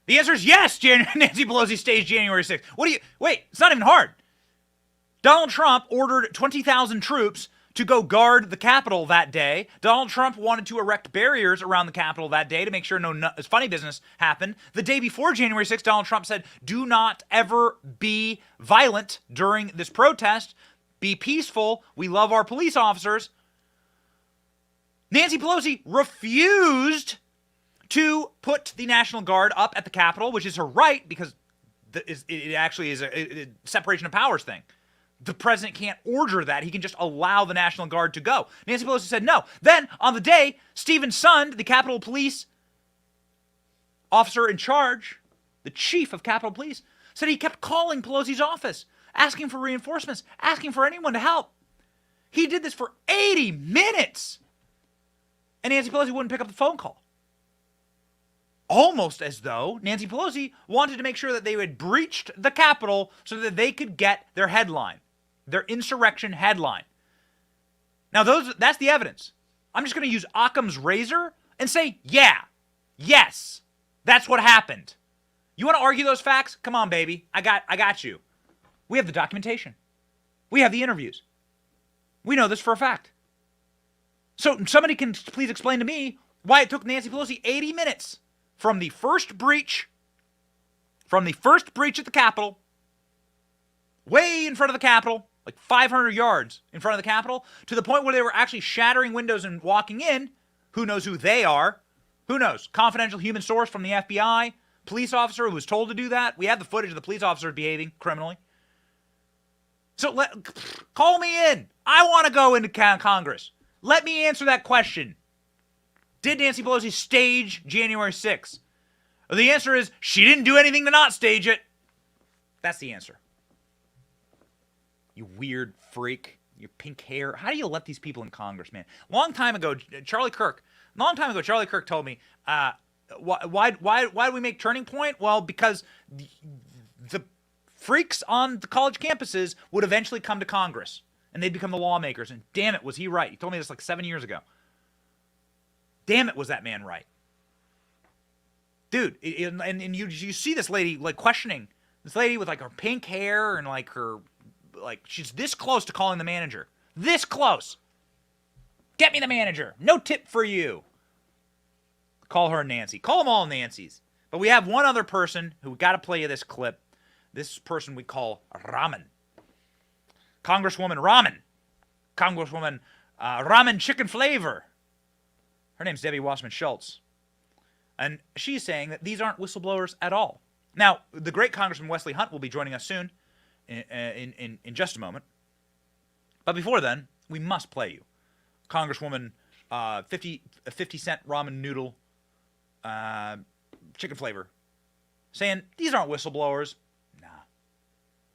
[SPEAKER 5] The answer is yes, Nancy Pelosi staged January 6th. Wait, it's not even hard. Donald Trump ordered 20,000 troops to go guard the Capitol that day. Donald Trump wanted to erect barriers around the Capitol that day to make sure no funny business happened. The day before January 6th, Donald Trump said, "Do not ever be violent during this protest. Be peaceful. We love our police officers." Nancy Pelosi refused to put the National Guard up at the Capitol, which is her right because it actually is a separation of powers thing. The president can't order that. He can just allow the National Guard to go. Nancy Pelosi said no. Then, on the day, Stephen Sund, the Capitol Police officer in charge, the chief of Capitol Police, said he kept calling Pelosi's office, asking for reinforcements, asking for anyone to help. He did this for 80 minutes. And Nancy Pelosi wouldn't pick up the phone call. Almost as though Nancy Pelosi wanted to make sure that they had breached the Capitol so that they could get their headline, their insurrection headline. Now, that's the evidence. I'm just going to use Occam's razor and say, yes, that's what happened. You want to argue those facts? Come on, baby. I got you. We have the documentation. We have the interviews. We know this for a fact. So somebody can please explain to me why it took Nancy Pelosi 80 minutes from the first breach at the Capitol, way in front of the Capitol, like 500 yards in front of the Capitol, to the point where they were actually shattering windows and walking in. Who knows who they are? Who knows? Confidential human source from the FBI, police officer who was told to do that. We have the footage of the police officer behaving criminally. So call me in. I want to go into Congress. Let me answer that question. Did Nancy Pelosi stage January 6th? Well, the answer is she didn't do anything to not stage it. That's the answer. You weird freak. Your pink hair. How do you let these people in Congress, man? Long time ago, Charlie Kirk told me, why do we make Turning Point? Well, because the freaks on the college campuses would eventually come to Congress, and they'd become the lawmakers. And damn it, was he right. He told me this like 7 years ago. Damn it, was that man right. Dude, and you see this lady like questioning this lady with like her pink hair and like her, like she's this close to calling the manager. This close. Get me the manager. No tip for you. Call her Nancy. Call them all Nancys. But we have one other person who got to play you this clip. This person we call Ramen. Congresswoman Ramen. Congresswoman Ramen Chicken Flavor. Her name's Debbie Wasserman Schultz. And she's saying that these aren't whistleblowers at all. Now, the great Congressman Wesley Hunt will be joining us soon, in just a moment. But before then, we must play you Congresswoman 50-cent ramen noodle chicken flavor saying these aren't whistleblowers.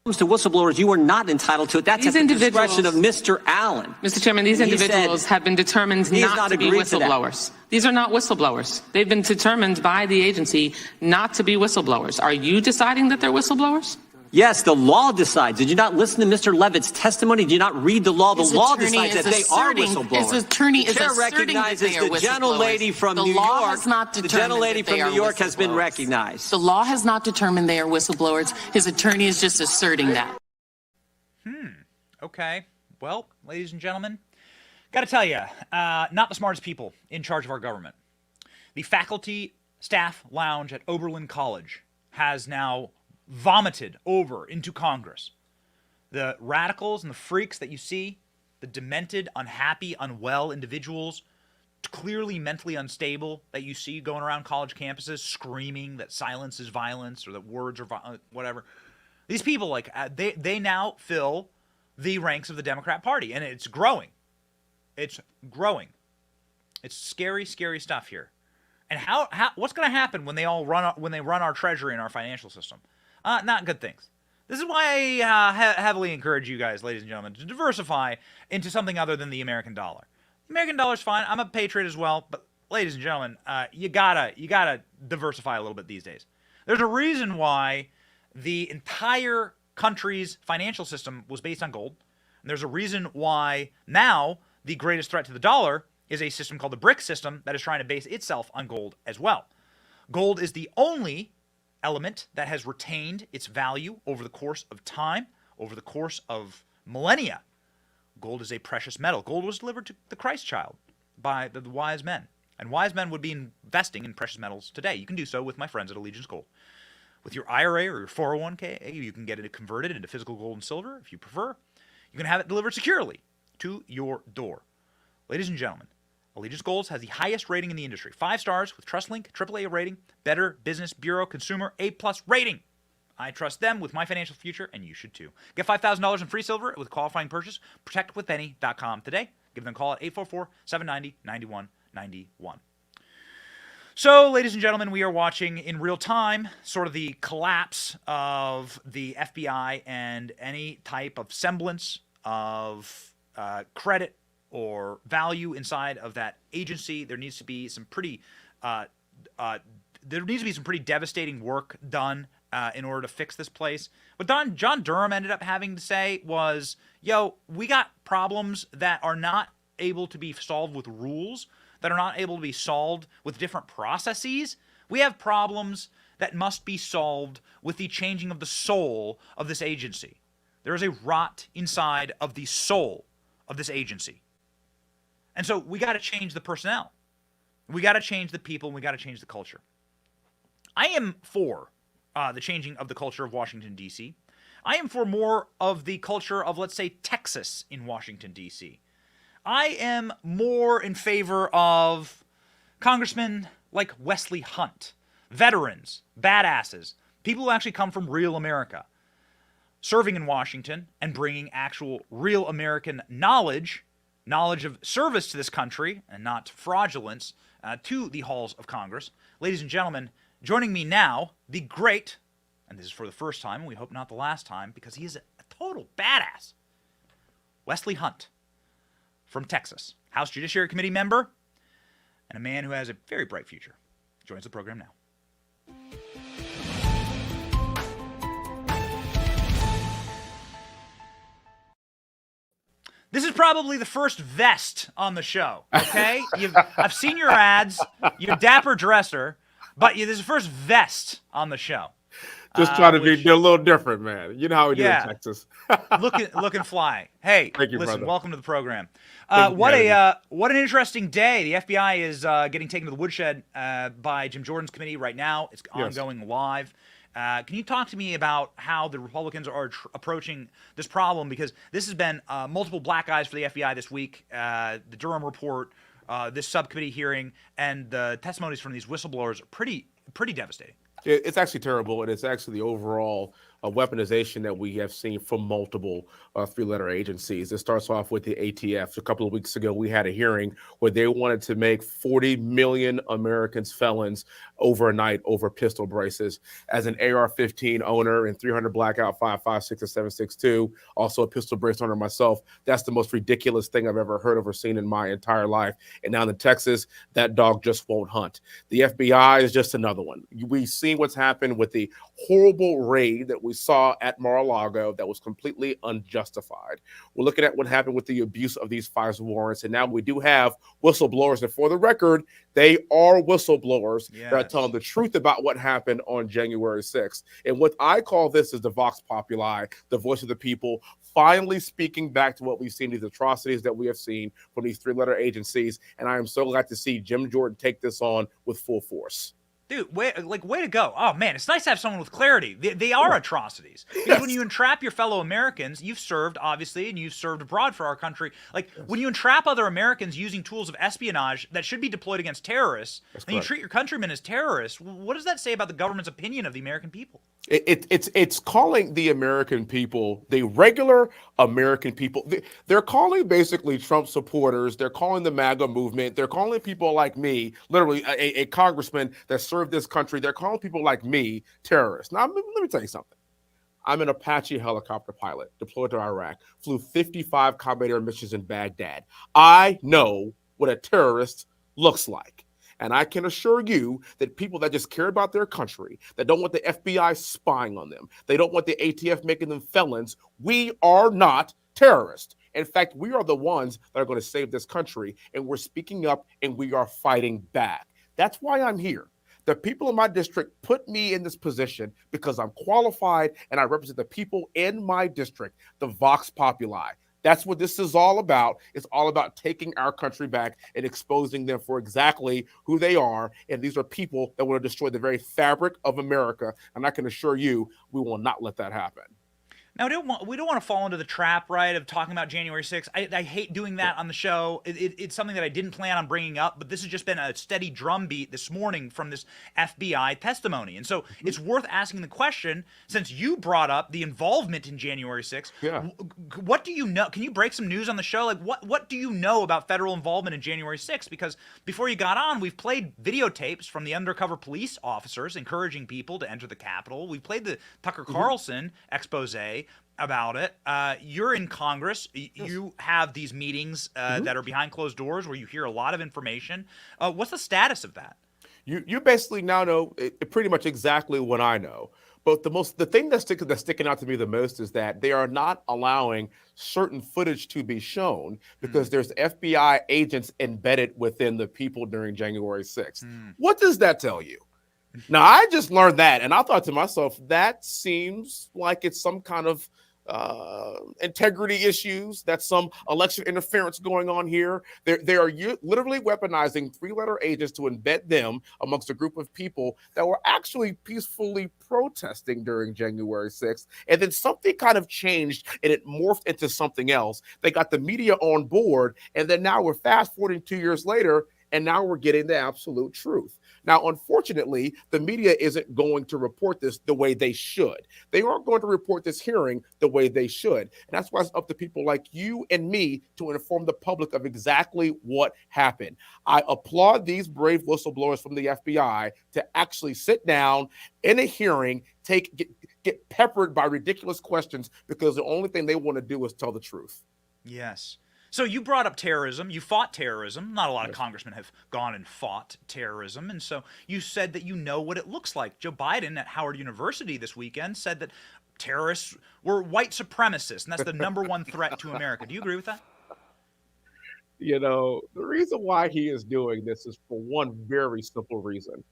[SPEAKER 20] Comes to whistleblowers, you are not entitled to it. That's at the discretion of Mr. Allen.
[SPEAKER 2] Mr. Chairman, these individuals have been determined not to be whistleblowers. These are not whistleblowers. They've been determined by the agency not to be whistleblowers. Are you deciding that they're whistleblowers?
[SPEAKER 20] Yes, the law decides. Did you not listen to Mr. Levitt's testimony? Did you not read the law? The law decides that they are whistleblowers.
[SPEAKER 2] His attorney is
[SPEAKER 20] chair
[SPEAKER 2] asserting that they
[SPEAKER 20] recognizes
[SPEAKER 2] are
[SPEAKER 20] the gentlelady from New
[SPEAKER 2] law
[SPEAKER 20] York.
[SPEAKER 2] has not
[SPEAKER 20] The
[SPEAKER 2] determined
[SPEAKER 20] gentlelady
[SPEAKER 2] that they
[SPEAKER 20] from New
[SPEAKER 2] are
[SPEAKER 20] York has been
[SPEAKER 2] whistleblowers.
[SPEAKER 20] recognized.
[SPEAKER 2] The law has not determined they are whistleblowers. His attorney is just asserting that.
[SPEAKER 5] Okay. Well, ladies and gentlemen, got to tell you, not the smartest people in charge of our government. The faculty staff lounge at Oberlin College has now vomited over into Congress. The radicals and the freaks that you see, the demented, unhappy, unwell individuals, clearly mentally unstable that you see going around college campuses screaming that silence is violence or that words are whatever. These people, like, they now fill the ranks of the Democrat Party, and it's growing. It's growing. It's scary, scary stuff here. And what's going to happen when they all run our treasury and our financial system? Not good things. This is why I heavily encourage you guys, ladies and gentlemen, to diversify into something other than the American dollar. The American dollar's fine. I'm a patriot as well, but ladies and gentlemen, you gotta diversify a little bit these days. There's a reason why the entire country's financial system was based on gold. And there's a reason why now the greatest threat to the dollar is a system called the BRIC system that is trying to base itself on gold as well. Gold is the only element that has retained its value over the course of time, over the course of millennia. Gold is a precious metal. Gold was delivered to the Christ child by the wise men. And wise men would be investing in precious metals today. You can do so with my friends at Allegiance Gold. With your IRA or your 401k, you can get it converted into physical gold and silver if you prefer. You can have it delivered securely to your door. Ladies and gentlemen, Allegiance Gold has the highest rating in the industry. 5 stars with TrustLink, AAA rating, Better Business Bureau Consumer A+ rating. I trust them with my financial future, and you should too. Get $5,000 in free silver with qualifying purchase. ProtectWithBenny.com today. Give them a call at 844-790-9191. So, ladies and gentlemen, we are watching in real time sort of the collapse of the FBI and any type of semblance of credit or value inside of that agency. There needs to be some pretty devastating work done in order to fix this place. What John Durham ended up having to say was, yo, we got problems that are not able to be solved with rules, that are not able to be solved with different processes. We have problems that must be solved with the changing of the soul of this agency. There is a rot inside of the soul of this agency. And so we got to change the personnel. We got to change the people, and we got to change the culture. I am for the changing of the culture of Washington, D.C. I am for more of the culture of, let's say, Texas in Washington, D.C. I am more in favor of congressmen like Wesley Hunt, veterans, badasses, people who actually come from real America, serving in Washington and bringing actual real American knowledge of service to this country and not fraudulence to the halls of Congress. Ladies and gentlemen, joining me now, the great, and this is for the first time, and we hope not the last time, because he is a total badass, Wesley Hunt from Texas, House Judiciary Committee member, and a man who has a very bright future. Joins the program now. This is probably the first vest on the show, okay? I've seen your ads, your dapper dresser. But this is the first vest on the show.
[SPEAKER 1] Just trying to be a little different, man. You know how we do in Texas.
[SPEAKER 5] looking fly. Hey,
[SPEAKER 1] thank you,
[SPEAKER 5] listen,
[SPEAKER 1] brother.
[SPEAKER 5] welcome to the program.
[SPEAKER 1] Thank you
[SPEAKER 5] What an interesting day. The FBI is getting taken to the woodshed by Jim Jordan's committee right now. It's ongoing live. Can you talk to me about how the Republicans are approaching this problem? Because this has been multiple black eyes for the FBI this week. The Durham report, this subcommittee hearing, and the testimonies from these whistleblowers are pretty devastating.
[SPEAKER 1] It's actually terrible, and it's actually the overall weaponization that we have seen from multiple three-letter agencies. It starts off with the ATF. A couple of weeks ago, we had a hearing where they wanted to make 40 million Americans felons overnight over pistol braces. As an AR-15 owner and 300 Blackout 5.56 and 7.62, also a pistol brace owner myself, that's the most ridiculous thing I've ever heard of or seen in my entire life. And now in Texas, that dog just won't hunt. The FBI is just another one. We've seen what's happened with the horrible raid that we saw at Mar-a-Lago that was completely unjustified. We're looking at what happened with the abuse of these FISA warrants, and now we do have whistleblowers. And for the record, they are whistleblowers that are telling the truth about what happened on January 6th. And what I call this is the Vox Populi, the voice of the people, finally speaking back to what we've seen, these atrocities that we have seen from these three-letter agencies. And I am so glad to see Jim Jordan take this on with full force.
[SPEAKER 5] Dude, way to go. Oh, man, it's nice to have someone with clarity. They are atrocities. Because when you entrap your fellow Americans, you've served, obviously, and you've served abroad for our country. Like, when you entrap other Americans using tools of espionage that should be deployed against terrorists, and you treat your countrymen as terrorists, what does that say about the government's opinion of the American people?
[SPEAKER 1] It's calling the American people, the regular American people, they're calling basically Trump supporters, they're calling the MAGA movement, they're calling people like me, literally a congressman that served this country, they're calling people like me terrorists. Now, let me tell you something. I'm an Apache helicopter pilot deployed to Iraq, flew 55 combat air missions in Baghdad. I know what a terrorist looks like. And I can assure you that people that just care about their country, that don't want the FBI spying on them, they don't want the ATF making them felons, we are not terrorists. In fact, we are the ones that are going to save this country, and we're speaking up and we are fighting back. That's why I'm here. The people in my district put me in this position because I'm qualified and I represent the people in my district, the Vox Populi. That's what this is all about. It's all about taking our country back and exposing them for exactly who they are. And these are people that want to destroy the very fabric of America. And I can assure you, we will not let that happen.
[SPEAKER 5] Now, we don't want to fall into the trap, right, of talking about January 6th. I hate doing that on the show. It's something that I didn't plan on bringing up, but this has just been a steady drumbeat this morning from this FBI testimony. And so it's worth asking the question, since you brought up the involvement in January 6th, what do you know? Can you break some news on the show? Like, what do you know about federal involvement in January 6th? Because before you got on, we've played videotapes from the undercover police officers encouraging people to enter the Capitol. We played the Tucker Carlson expose about it. You're in Congress. You have these meetings that are behind closed doors where you hear a lot of information. What's the status of that?
[SPEAKER 1] You basically now know pretty much exactly what I know. But the thing that's sticking out to me the most is that they are not allowing certain footage to be shown because there's FBI agents embedded within the people during January 6th. What does that tell you? Now, I just learned that, and I thought to myself, that seems like it's some kind of integrity issues, that's some election interference going on here. They are literally weaponizing three-letter agents to embed them amongst a group of people that were actually peacefully protesting during January 6th. And then something kind of changed and it morphed into something else. They got the media on board, and then now we're fast-forwarding 2 years later, and now we're getting the absolute truth. Now, unfortunately, the media isn't going to report this the way they should. They aren't going to report this hearing the way they should. And that's why it's up to people like you and me to inform the public of exactly what happened. I applaud these brave whistleblowers from the FBI to actually sit down in a hearing, get peppered by ridiculous questions because the only thing they want to do is tell the truth.
[SPEAKER 5] Yes. So you brought up terrorism. You fought terrorism. Not a lot of congressmen have gone and fought terrorism. And so you said that you know what it looks like. Joe Biden at Howard University this weekend said that terrorists were white supremacists, and that's the number one threat to America. Do you agree with that?
[SPEAKER 1] You know, the reason why he is doing this is for one very simple reason.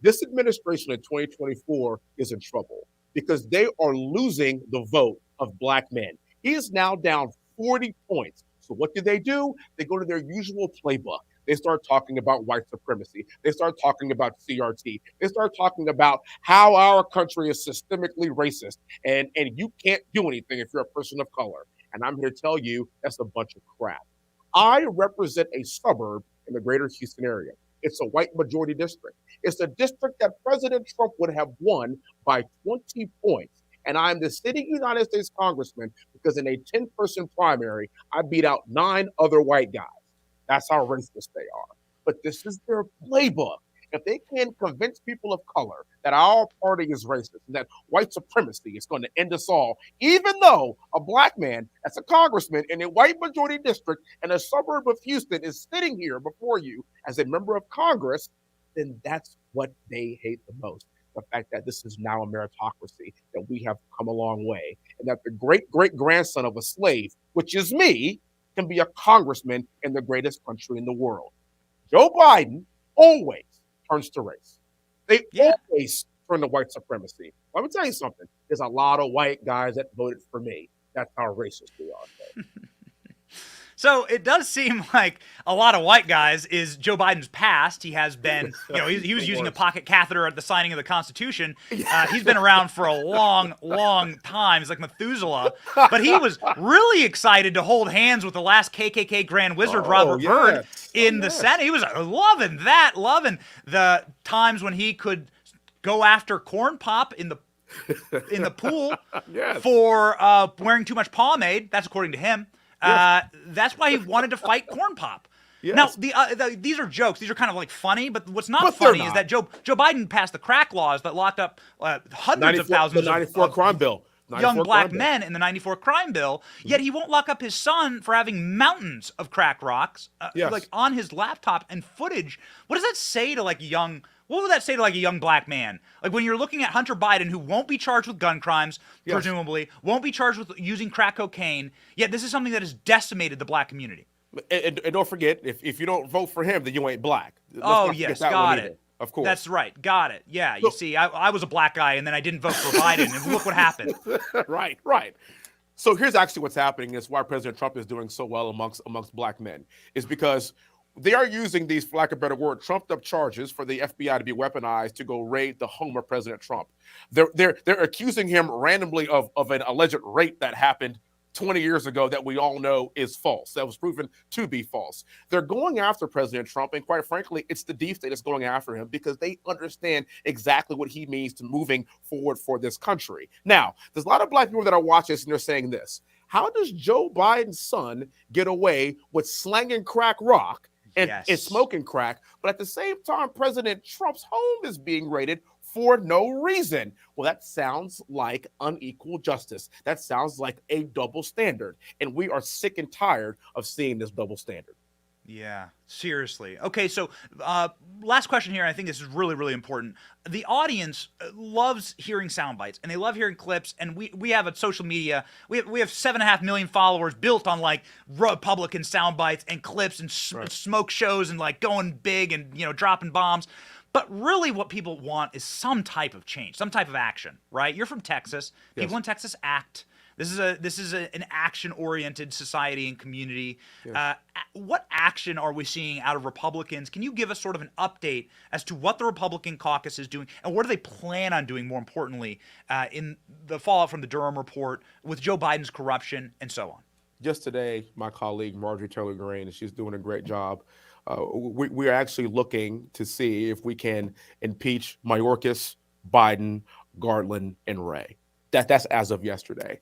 [SPEAKER 1] This administration in 2024 is in trouble because they are losing the vote of black men. He is now down 40 points. So what do? They go to their usual playbook. They start talking about white supremacy. They start talking about CRT. They start talking about how our country is systemically racist and you can't do anything if you're a person of color. And I'm here to tell you that's a bunch of crap. I represent a suburb in the greater Houston area. It's a white majority district. It's a district that President Trump would have won by 20 points. And I'm the sitting United States congressman because in a 10-person primary, I beat out 9 other white guys. That's how racist they are. But this is their playbook. If they can convince people of color that our party is racist and that white supremacy is going to end us all, even though a black man that's a congressman in a white majority district in a suburb of Houston is sitting here before you as a member of Congress, then that's what they hate the most. The fact that this is now a meritocracy, that we have come a long way, and that the great-great-grandson of a slave, which is me, can be a congressman in the greatest country in the world. Joe Biden always turns to race. They always turn to white supremacy. Let me tell you something. There's a lot of white guys that voted for me. That's how racist we are.
[SPEAKER 5] So it does seem like a lot of white guys is Joe Biden's past. He has been, he was using a pocket catheter at the signing of the Constitution. He's been around for a long, long time. He's like Methuselah. But he was really excited to hold hands with the last KKK Grand Wizard, Robert Byrd, in the Senate. He was loving that, loving the times when he could go after Corn Pop in the pool for wearing too much pomade. That's according to him. That's why he wanted to fight Corn Pop. Yes. Now, these are jokes. These are kind of like funny, but what's not funny is that Joe Biden passed the crack laws that locked up hundreds of thousands of
[SPEAKER 1] crime bill.
[SPEAKER 5] Young black men in the 94 crime bill, yet he won't lock up his son for having mountains of crack rocks like on his laptop and footage. What does that say to like what would that say to like a young black man? Like when you're looking at Hunter Biden, who won't be charged with gun crimes, presumably, won't be charged with using crack cocaine, yet this is something that has decimated the black community.
[SPEAKER 1] And don't forget, if you don't vote for him, then you ain't black.
[SPEAKER 5] Yes, got it.
[SPEAKER 1] Of course.
[SPEAKER 5] That's right. Got it. Yeah, you see, I was a black guy, and then I didn't vote for Biden, and look what happened.
[SPEAKER 1] Right. So here's actually what's happening is why President Trump is doing so well amongst black men is because they are using these, for lack of a better word, trumped-up charges for the FBI to be weaponized to go raid the home of President Trump. They're accusing him randomly of an alleged rape that happened 20 years ago that we all know is false. That was proven to be false. They're going after President Trump, and quite frankly, it's the deep state that's going after him because they understand exactly what he means to moving forward for this country. Now, there's a lot of black people that are watching this, and they're saying this. How does Joe Biden's son get away with slanging crack rock and smoking crack, but at the same time, President Trump's home is being raided for no reason? Well, that sounds like unequal justice. That sounds like a double standard. And we are sick and tired of seeing this double standard.
[SPEAKER 5] Yeah, seriously. Okay, so last question here. I think this is really, really important. The audience loves hearing sound bites, and they love hearing clips, and we have a social media. We have 7.5 million followers built on, like, Republican sound bites and clips and smoke shows and, like, going big and, dropping bombs. But really what people want is some type of change, some type of action, right? You're from Texas. People in Texas act. This is an action-oriented society and community. Yes. What action are we seeing out of Republicans? Can you give us sort of an update as to what the Republican caucus is doing, and what do they plan on doing, more importantly, in the fallout from the Durham report with Joe Biden's corruption and so on?
[SPEAKER 1] Just today, my colleague Marjorie Taylor Greene, she's doing a great job. We are actually looking to see if we can impeach Mayorkas, Biden, Garland, and Wray. That's as of yesterday.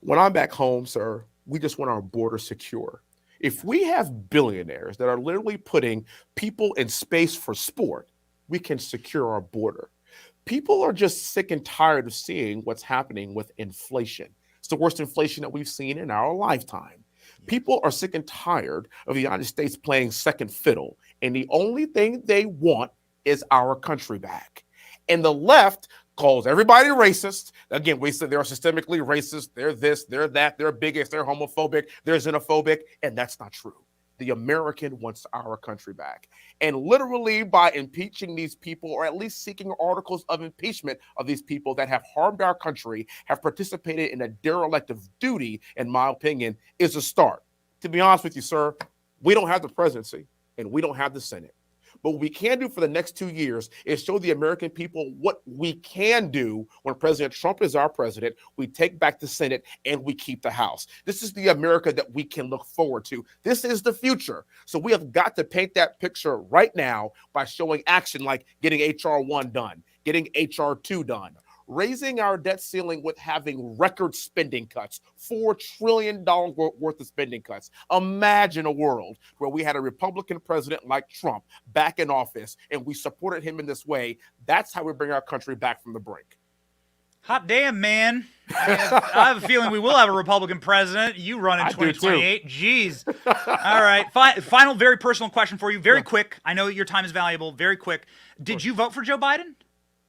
[SPEAKER 1] When I'm back home, sir, we just want our border secure. If we have billionaires that are literally putting people in space for sport, we can secure our border. People are just sick and tired of seeing what's happening with inflation. It's the worst inflation that we've seen in our lifetime. People are sick and tired of the United States playing second fiddle, and the only thing they want is our country back. And the left calls everybody racist. Again, we said they're systemically racist. They're this, they're that, they're bigots, they're homophobic, they're xenophobic, and that's not true. The American wants our country back. And literally by impeaching these people, or at least seeking articles of impeachment of these people that have harmed our country, have participated in a derelict of duty, in my opinion, is a start. To be honest with you, sir, we don't have the presidency and we don't have the Senate. But what we can do for the next 2 years is show the American people what we can do when President Trump is our president. We take back the Senate and we keep the House. This is the America that we can look forward to. This is the future. So we have got to paint that picture right now by showing action, like getting H.R. 1 done, getting H.R. 2 done, raising our debt ceiling with having record spending cuts, $4 trillion worth of spending cuts. Imagine a world where we had a Republican president like Trump back in office and we supported him in this way. That's how we bring our country back from the brink.
[SPEAKER 5] Hot damn, man. I have a feeling we will have a Republican president. You run in 2028. Jeez. All right. Final, very personal question for you. Very quick. I know your time is valuable. Very quick. Did you vote for Joe Biden?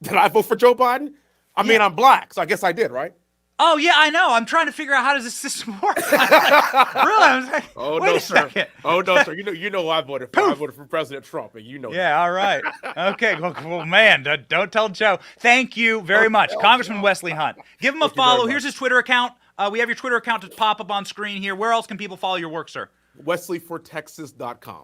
[SPEAKER 1] Did I vote for Joe Biden? I mean, I'm black, so I guess I did, right?
[SPEAKER 5] Oh, yeah, I know. I'm trying to figure out how does this system work. Really? I was like, wait a second.
[SPEAKER 1] Oh, no, sir. You know who I voted for. I voted for President Trump, and you know
[SPEAKER 5] Yeah,
[SPEAKER 1] that.
[SPEAKER 5] all right. Okay, well, man, don't tell Joe. Thank you very much. Congressman Wesley Hunt. Give him a follow. Here's his Twitter account. We have your Twitter account to pop up on screen here. Where else can people follow your work, sir?
[SPEAKER 1] WesleyForTexas.com.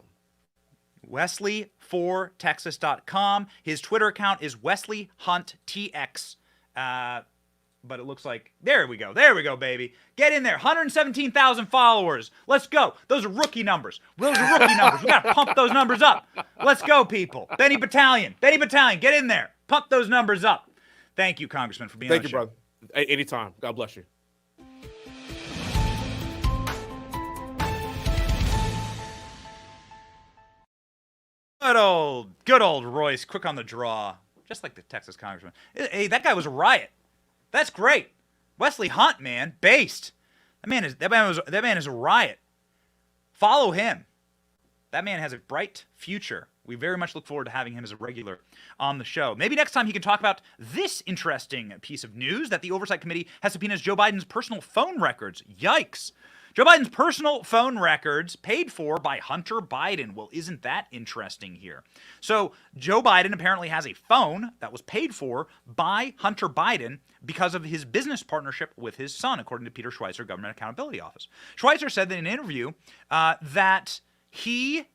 [SPEAKER 5] WesleyForTexas.com. His Twitter account is Wesley Hunt TX. But it looks like, there we go, baby. Get in there, 117,000 followers. Let's go. Those are rookie numbers. We gotta pump those numbers up. Let's go, people. Benny Battalion, get in there. Pump those numbers up. Thank you, Congressman, for being on the show.
[SPEAKER 1] Thank you, brother. Anytime. God bless you.
[SPEAKER 5] Good old Royce, quick on the draw. Just like the Texas congressman. Hey, that guy was a riot. That's great. Wesley Hunt, man, based. That man is a riot. Follow him. That man has a bright future. We very much look forward to having him as a regular on the show. Maybe next time he can talk about this interesting piece of news that the Oversight Committee has subpoenaed Joe Biden's personal phone records. Yikes. Joe Biden's personal phone records paid for by Hunter Biden. Well, isn't that interesting here? So Joe Biden apparently has a phone that was paid for by Hunter Biden because of his business partnership with his son, according to Peter Schweizer, Government Accountability Office. Schweizer said in an interview that the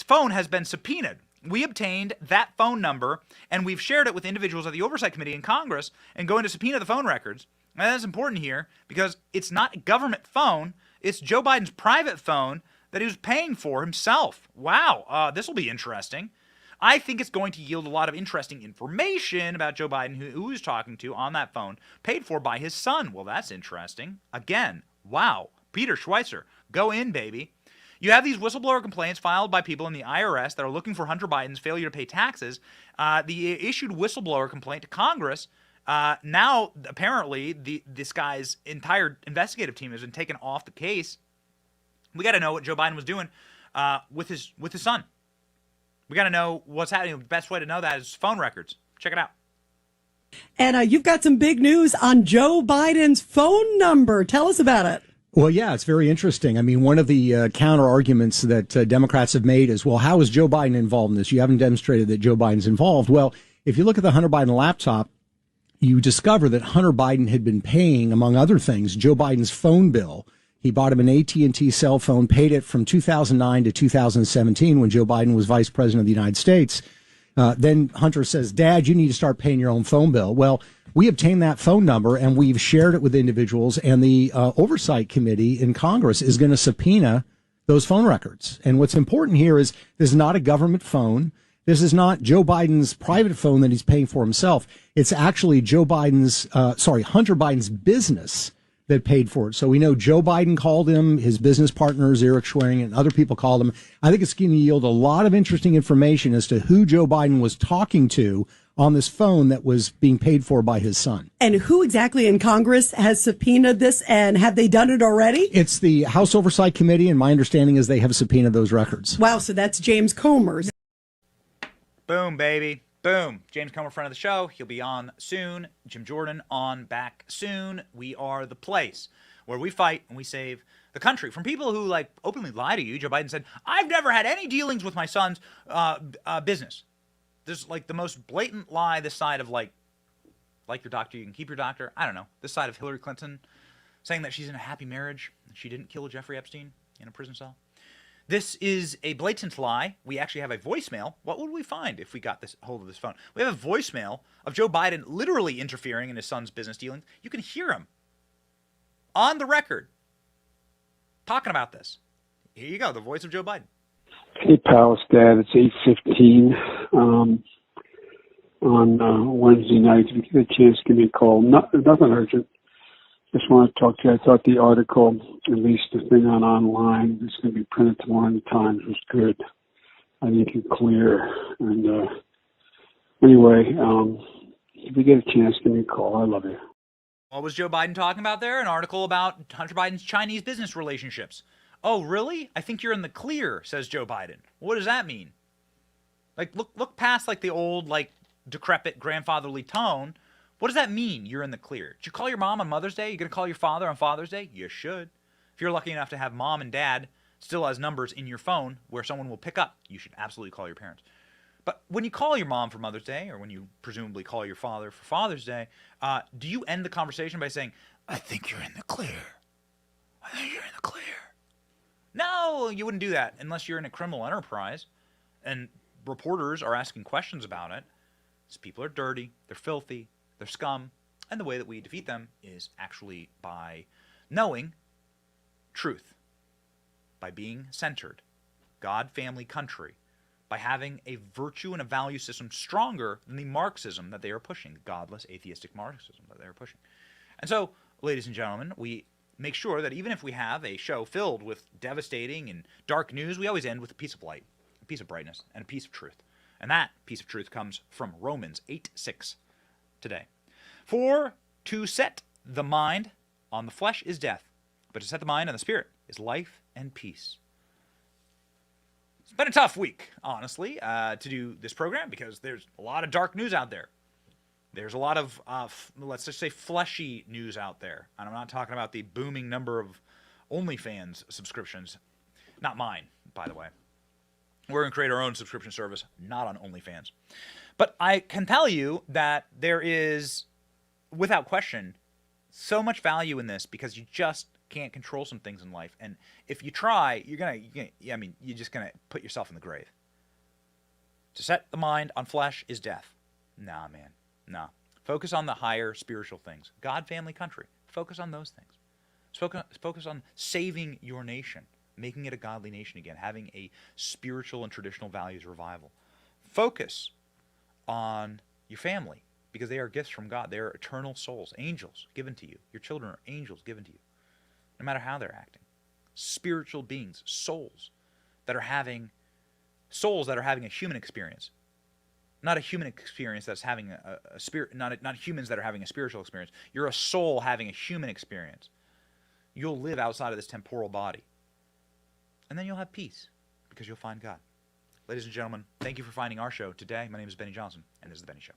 [SPEAKER 5] phone has been subpoenaed. We obtained that phone number and we've shared it with individuals at the Oversight Committee in Congress and going to subpoena the phone records. And that's important here because it's not a government phone. It's Joe Biden's private phone that he was paying for himself. Wow, this will be interesting. I think it's going to yield a lot of interesting information about Joe Biden, who he's talking to on that phone, paid for by his son. Well, that's interesting. Again, wow. Peter Schweizer, go in, baby. You have these whistleblower complaints filed by people in the IRS that are looking for Hunter Biden's failure to pay taxes. The issued whistleblower complaint to Congress. Now, apparently, this guy's entire investigative team has been taken off the case. We got to know what Joe Biden was doing with his son. We got to know what's happening. The best way to know that is phone records. Check it out.
[SPEAKER 4] And you've got some big news on Joe Biden's phone number. Tell us about it.
[SPEAKER 22] Well, yeah, it's very interesting. I mean, one of the counter arguments that Democrats have made is, well, how is Joe Biden involved in this? You haven't demonstrated that Joe Biden's involved. Well, if you look at the Hunter Biden laptop, you discover that Hunter Biden had been paying, among other things, Joe Biden's phone bill. He bought him an AT&T cell phone, paid it from 2009 to 2017 when Joe Biden was vice president of the United States. Then Hunter says, Dad, you need to start paying your own phone bill. Well, we obtained that phone number and we've shared it with individuals, and the Oversight Committee in Congress is going to subpoena those phone records. And what's important here is this is not a government phone. This is not Joe Biden's private phone that he's paying for himself. It's actually Hunter Biden's business that paid for it. So we know Joe Biden called him, his business partners, Eric Schwering, and other people called him. I think it's going to yield a lot of interesting information as to who Joe Biden was talking to on this phone that was being paid for by his son.
[SPEAKER 4] And who exactly in Congress has subpoenaed this, and have they done it already?
[SPEAKER 22] It's the House Oversight Committee, and my understanding is they have subpoenaed those records.
[SPEAKER 4] Wow, so that's James Comer.
[SPEAKER 5] Boom, baby. Boom. James Comer, friend of the show. He'll be on soon. Jim Jordan on back soon. We are the place where we fight and we save the country, from people who like openly lie to you. Joe Biden said, I've never had any dealings with my son's business. There's like the most blatant lie this side of like your doctor, you can keep your doctor. I don't know. This side of Hillary Clinton saying that she's in a happy marriage. She didn't kill Jeffrey Epstein in a prison cell. This is a blatant lie. We actually have a voicemail. What would we find if we got this hold of this phone? We have a voicemail of Joe Biden literally interfering in his son's business dealings. You can hear him on the record talking about this. Here you go, the voice of Joe Biden.
[SPEAKER 3] Hey, Palace Dad, it's 8:15 on Wednesday night. If you get a chance, give me a call. Nothing urgent. Just want to talk to you. I thought the article, at least the thing online, that's going to be printed tomorrow in the Times, was good. I think it's clear. And anyway, if you get a chance, give me a call. I love you.
[SPEAKER 5] What was Joe Biden talking about there? An article about Hunter Biden's Chinese business relationships. Oh, really? I think you're in the clear, says Joe Biden. What does that mean? Like, look past like the old, like, decrepit grandfatherly tone. What does that mean, you're in the clear? Did you call your mom on Mother's Day? You going to call your father on Father's Day? You should. If you're lucky enough to have mom and dad still as numbers in your phone where someone will pick up, you should absolutely call your parents. But when you call your mom for Mother's Day, or when you presumably call your father for Father's Day, do you end the conversation by saying, I think you're in the clear. I think you're in the clear. No, you wouldn't do that unless you're in a criminal enterprise and reporters are asking questions about it. These people are dirty, they're filthy, they're scum, and the way that we defeat them is actually by knowing truth, by being centered, God, family, country, by having a virtue and a value system stronger than the Marxism that they are pushing, the godless, atheistic Marxism that they are pushing. And so, ladies and gentlemen, we make sure that even if we have a show filled with devastating and dark news, we always end with a piece of light, a piece of brightness, and a piece of truth. And that piece of truth comes from Romans 8:6 today. For to set the mind on the flesh is death, but to set the mind on the spirit is life and peace. It's been a tough week, honestly, to do this program because there's a lot of dark news out there. There's a lot of, let's just say, fleshy news out there. And I'm not talking about the booming number of OnlyFans subscriptions. Not mine, by the way. We're going to create our own subscription service, not on OnlyFans. But I can tell you that there is, without question, so much value in this because you just can't control some things in life. And if you try, you're just going to put yourself in the grave. To set the mind on flesh is death. Nah, man. Nah. Focus on the higher spiritual things. God, family, country. Focus on those things. Focus on saving your nation, making it a godly nation again, having a spiritual and traditional values revival. Focus on your family because they are gifts from God. They are eternal souls, angels given to you. Your children are angels given to you, no matter how they're acting. Spiritual beings, souls that are having a human experience. Not a human experience that's having a spirit, not humans that are having a spiritual experience. You're a soul having a human experience. You'll live outside of this temporal body. And then you'll have peace because you'll find God. Ladies and gentlemen, thank you for finding our show today. My name is Benny Johnson, and this is The Benny Show.